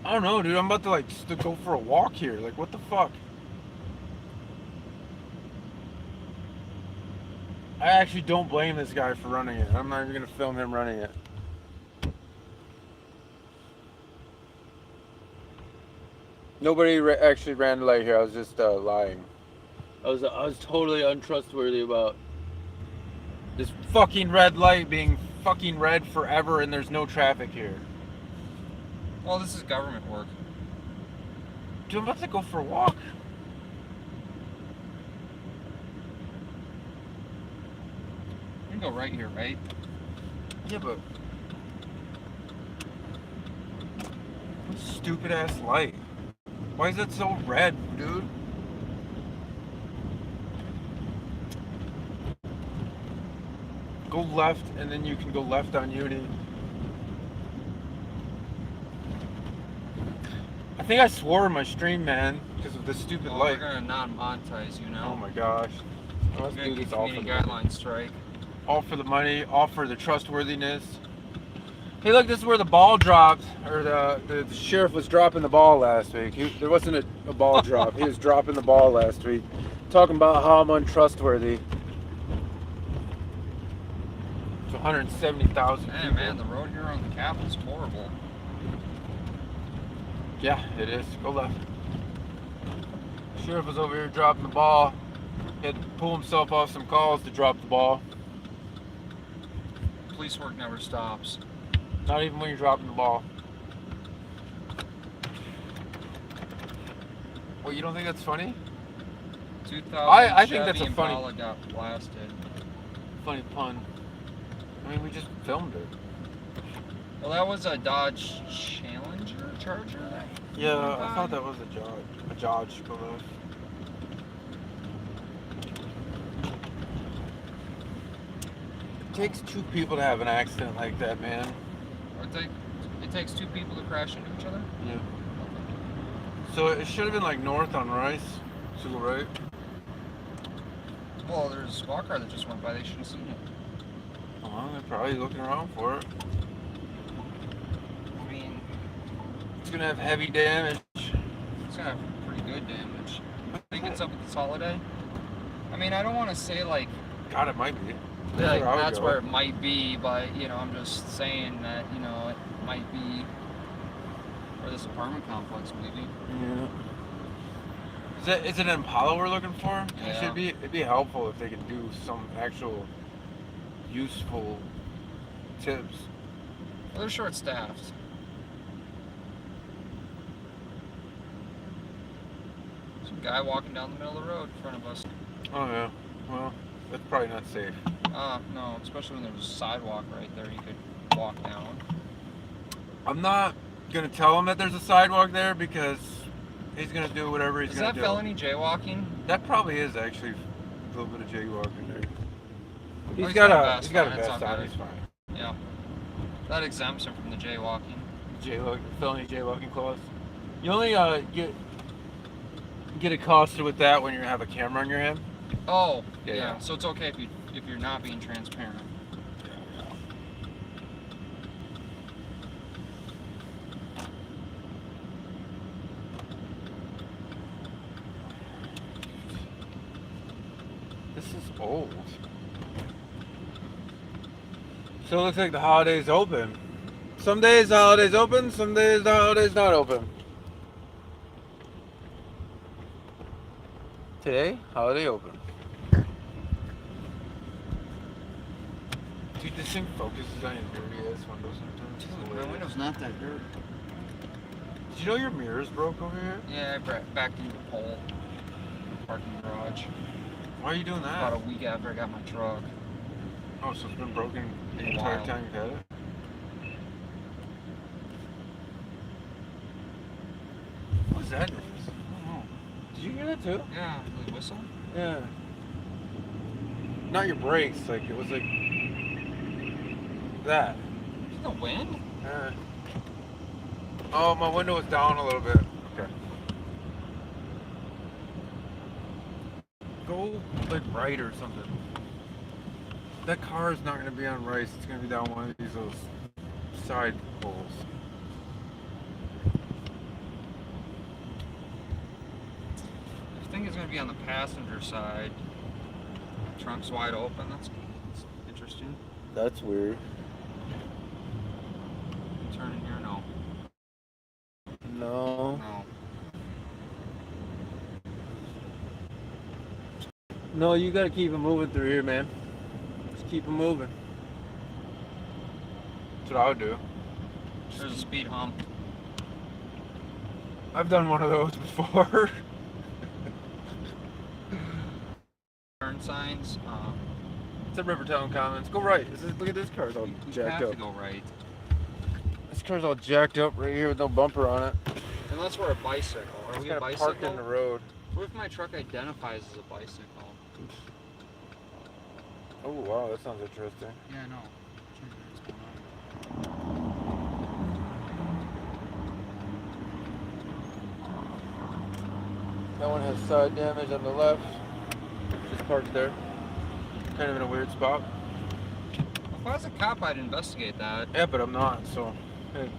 I don't know, dude. I'm about to to go for a walk here. Like, what the fuck? I actually don't blame this guy for running it. I'm not even gonna film him running it. Nobody actually ran the light here. I was just lying. I was totally untrustworthy about this fucking red light being fucking red forever, and there's no traffic here. Well, this is government work. Dude, I'm about to go for a walk. We can go right here, right? Yeah, but what stupid ass light. Why is it so red, dude? Go left, and then you can go left on Uni. I think I swore in my stream, man, because of this stupid Well, light. we're gonna non-monetize, you know. Oh my gosh. Let's We're do gonna this get all for the community money. guideline strike. All for the money, all for the trustworthiness. Hey, look, this is where the ball dropped, or the sheriff was dropping the ball last week. There wasn't a ball drop. He was dropping the ball last week, talking about how I'm untrustworthy. It's 170,000 Man, people. man, the road here on the Capitol's horrible. Yeah, it is. Go left. Sheriff was over here dropping the ball. He had to pull himself off some calls to drop the ball. Police work never stops. Not even when you're dropping the ball. Well, you don't think that's funny? 2000 I think that's Chevy a funny- Impala got blasted. Funny pun. I mean, we just filmed it. Well, that was a Dodge Charger. Yeah, I thought that was a Dodge. Go left. It takes two people to have an accident like that, man. It takes two people to crash into each other? Yeah. So it should have been like north on Rice. To the right. Well, there's a squad car that just went by. They should have seen it. Well, they're probably looking around for it. I mean, It's gonna have heavy damage. it's gonna have pretty good damage. I think it's up at this holiday. I mean, I don't want to say like God, it might be. like, where I would that's go. where it might be, but you know, I'm just saying that you know it might be where this apartment complex maybe. Yeah. Is it an Impala we're looking for? Yeah. It'd be helpful if they could do some actual useful tips. Well, they're short-staffed. Some guy walking down the middle of the road in front of us. Oh yeah. Well, that's probably not safe. No, especially when there's a sidewalk right there you could walk down. I'm not gonna tell him that there's a sidewalk there because he's gonna do whatever he's Is gonna that do. felony jaywalking? That probably is actually a little bit of jaywalking there. He's got a He's got a vest vest on, on. it's He's fine. Yeah. That exempts him from the jaywalking. Felony jaywalking clause. You only get accosted with that when you have a camera on your hand. Oh, Yeah, yeah. yeah. So it's okay if you're not being transparent. This is old. So it looks like the holiday's open. Some days the holiday's open, some days the holiday's not open. Today, holiday open. Dude, this thing focuses on your dirty ass windows sometimes. It's My hilarious. window's not that dirty. Did you know your mirror's broke over here? Yeah, I backed into the pole. Parking garage. Why are you doing About a that? week after I got my truck. Oh, so it's been broken the A entire while. time you've had it? What was that noise? I don't know. Did you hear that too? Yeah, the whistle. Yeah. Not your brakes, like it was like that. Is it the wind? Oh, my window was down a little bit. Okay. Go like right or something. That car is not gonna be on rice. It's gonna be down one of those side poles. I think it's going to be on the passenger side. Trunk's wide open. That's interesting. That's weird. Turn in here? No. No. No. No, you gotta keep it moving through here, man. Just keep it moving. That's what I would do. There's a speed hump. I've done one of those before. Turn signs. It's at Rivertown Commons. Go right. Look at this car. It's all You jacked have up. to go right. This car's all jacked up right here with no bumper on it. Unless we're a bicycle. Are It's we a kinda bicycle? parked in the road. What if my truck identifies as a bicycle? Oh wow, that sounds interesting. Yeah, I know. What's going on? That one has side damage on the left. Just parked there. Kind of in a weird spot. If I was a cop, I'd investigate that. Yeah, but I'm not, so. Hey.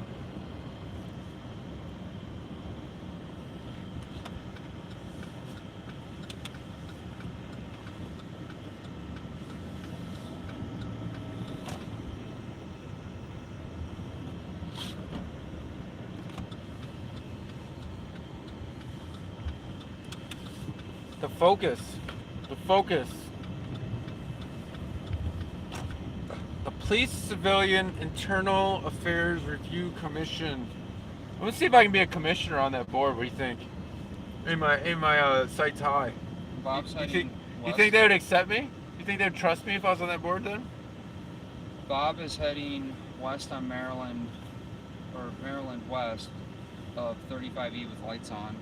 The focus. The focus. The Police Civilian Internal Affairs Review Commission. Let's see if I can be a commissioner on that board. What do you think? In my sights high. Bob's You heading think, you west. think they would accept me? You think they'd trust me if I was on that board then? Bob is heading west on Maryland, or Maryland west of 35E with lights on.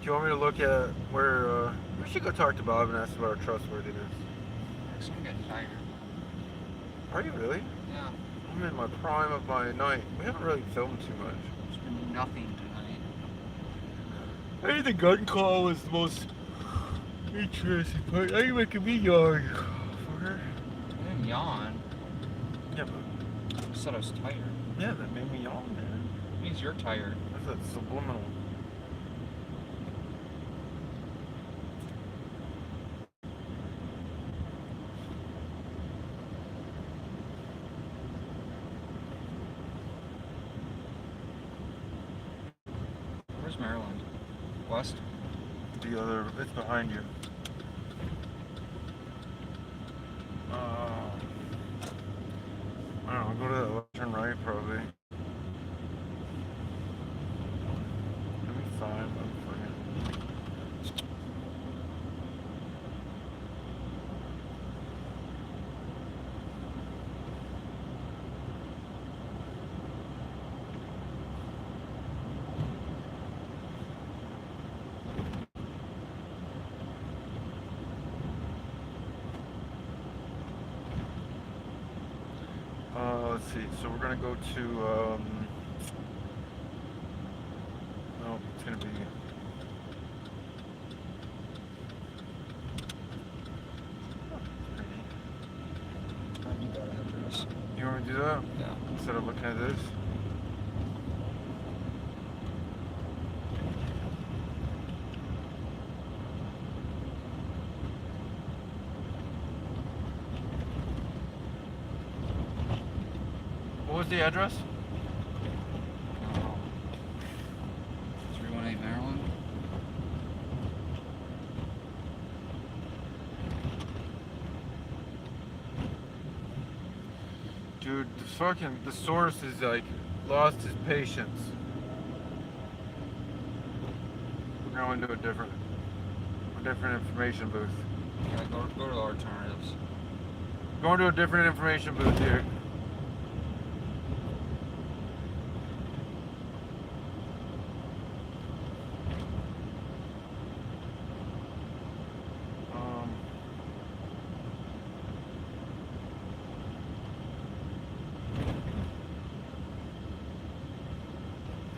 Do you want me to look at where, we should go talk to Bob and ask about our trustworthiness. Someone got tired. Are you really? Yeah. I'm in my prime of my night. We haven't really filmed too much. There's been nothing tonight. I think the gun call was the most interesting part. I think making me yawn. Fucker. I didn't yawn. Yeah, but I said I was tired. yeah, that made me yawn, man. It means you're tired. That's that subliminal. Where's Maryland? West? The other, it's behind you. I don't know, go to that left, turn right probably. Give me 5, I'm fucking. Let's see. So we're gonna go to. No, it's gonna be. I need that address. You want me to do that Yeah. instead of looking at this? What was the address? 318 Maryland. Dude, the source is like lost his patience. We're going to a different information booth. Yeah, go to the alternatives. Going to a different information booth here.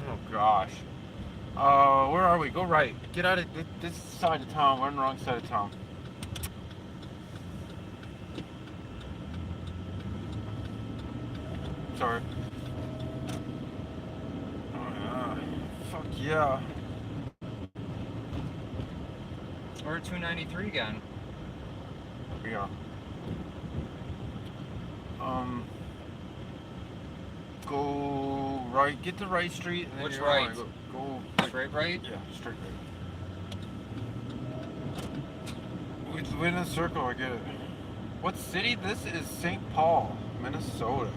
Oh gosh. Where are we? Go right. Get out of this side of town. We're on the wrong side of town. Sorry. Fuck yeah. We're at 293 again. Yeah. Go right. Get to right street. And then Which you're right? on. Go. Straight right? Yeah, straight right. We're in a circle. I get it. What city? This is St. Paul, Minnesota.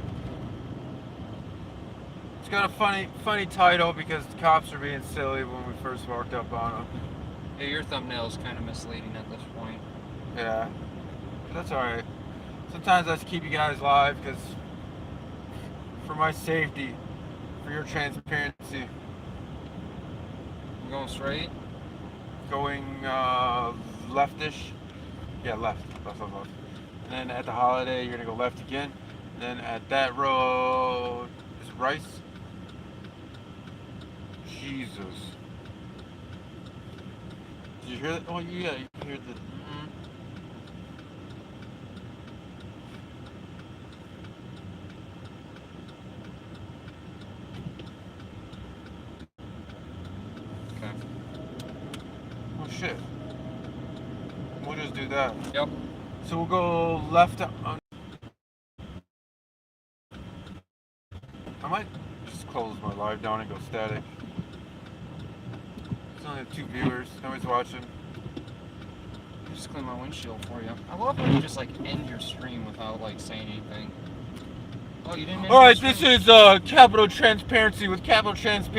It's got a funny title because the cops are being silly when we first walked up on them. Yeah, your thumbnail is kind of misleading at this point. Yeah, that's all right. Sometimes I have to keep you guys live because for my safety, for your transparency. You going straight? Going leftish. Yeah, left. And then at the Holiday, you're gonna go left again. And then at that road is Rice. Jesus. Did you hear that? Oh yeah, you hear the. Okay. Oh shit. We'll just do that. Yep. So we'll go left. I might just close my live down and go static. There's only 2 viewers. Nobody's watching. Just clean my windshield for you. I love when you just like end your stream without like saying anything. Oh, you didn't end All right, your this stream? is Capital Transparency with Capital Transparency.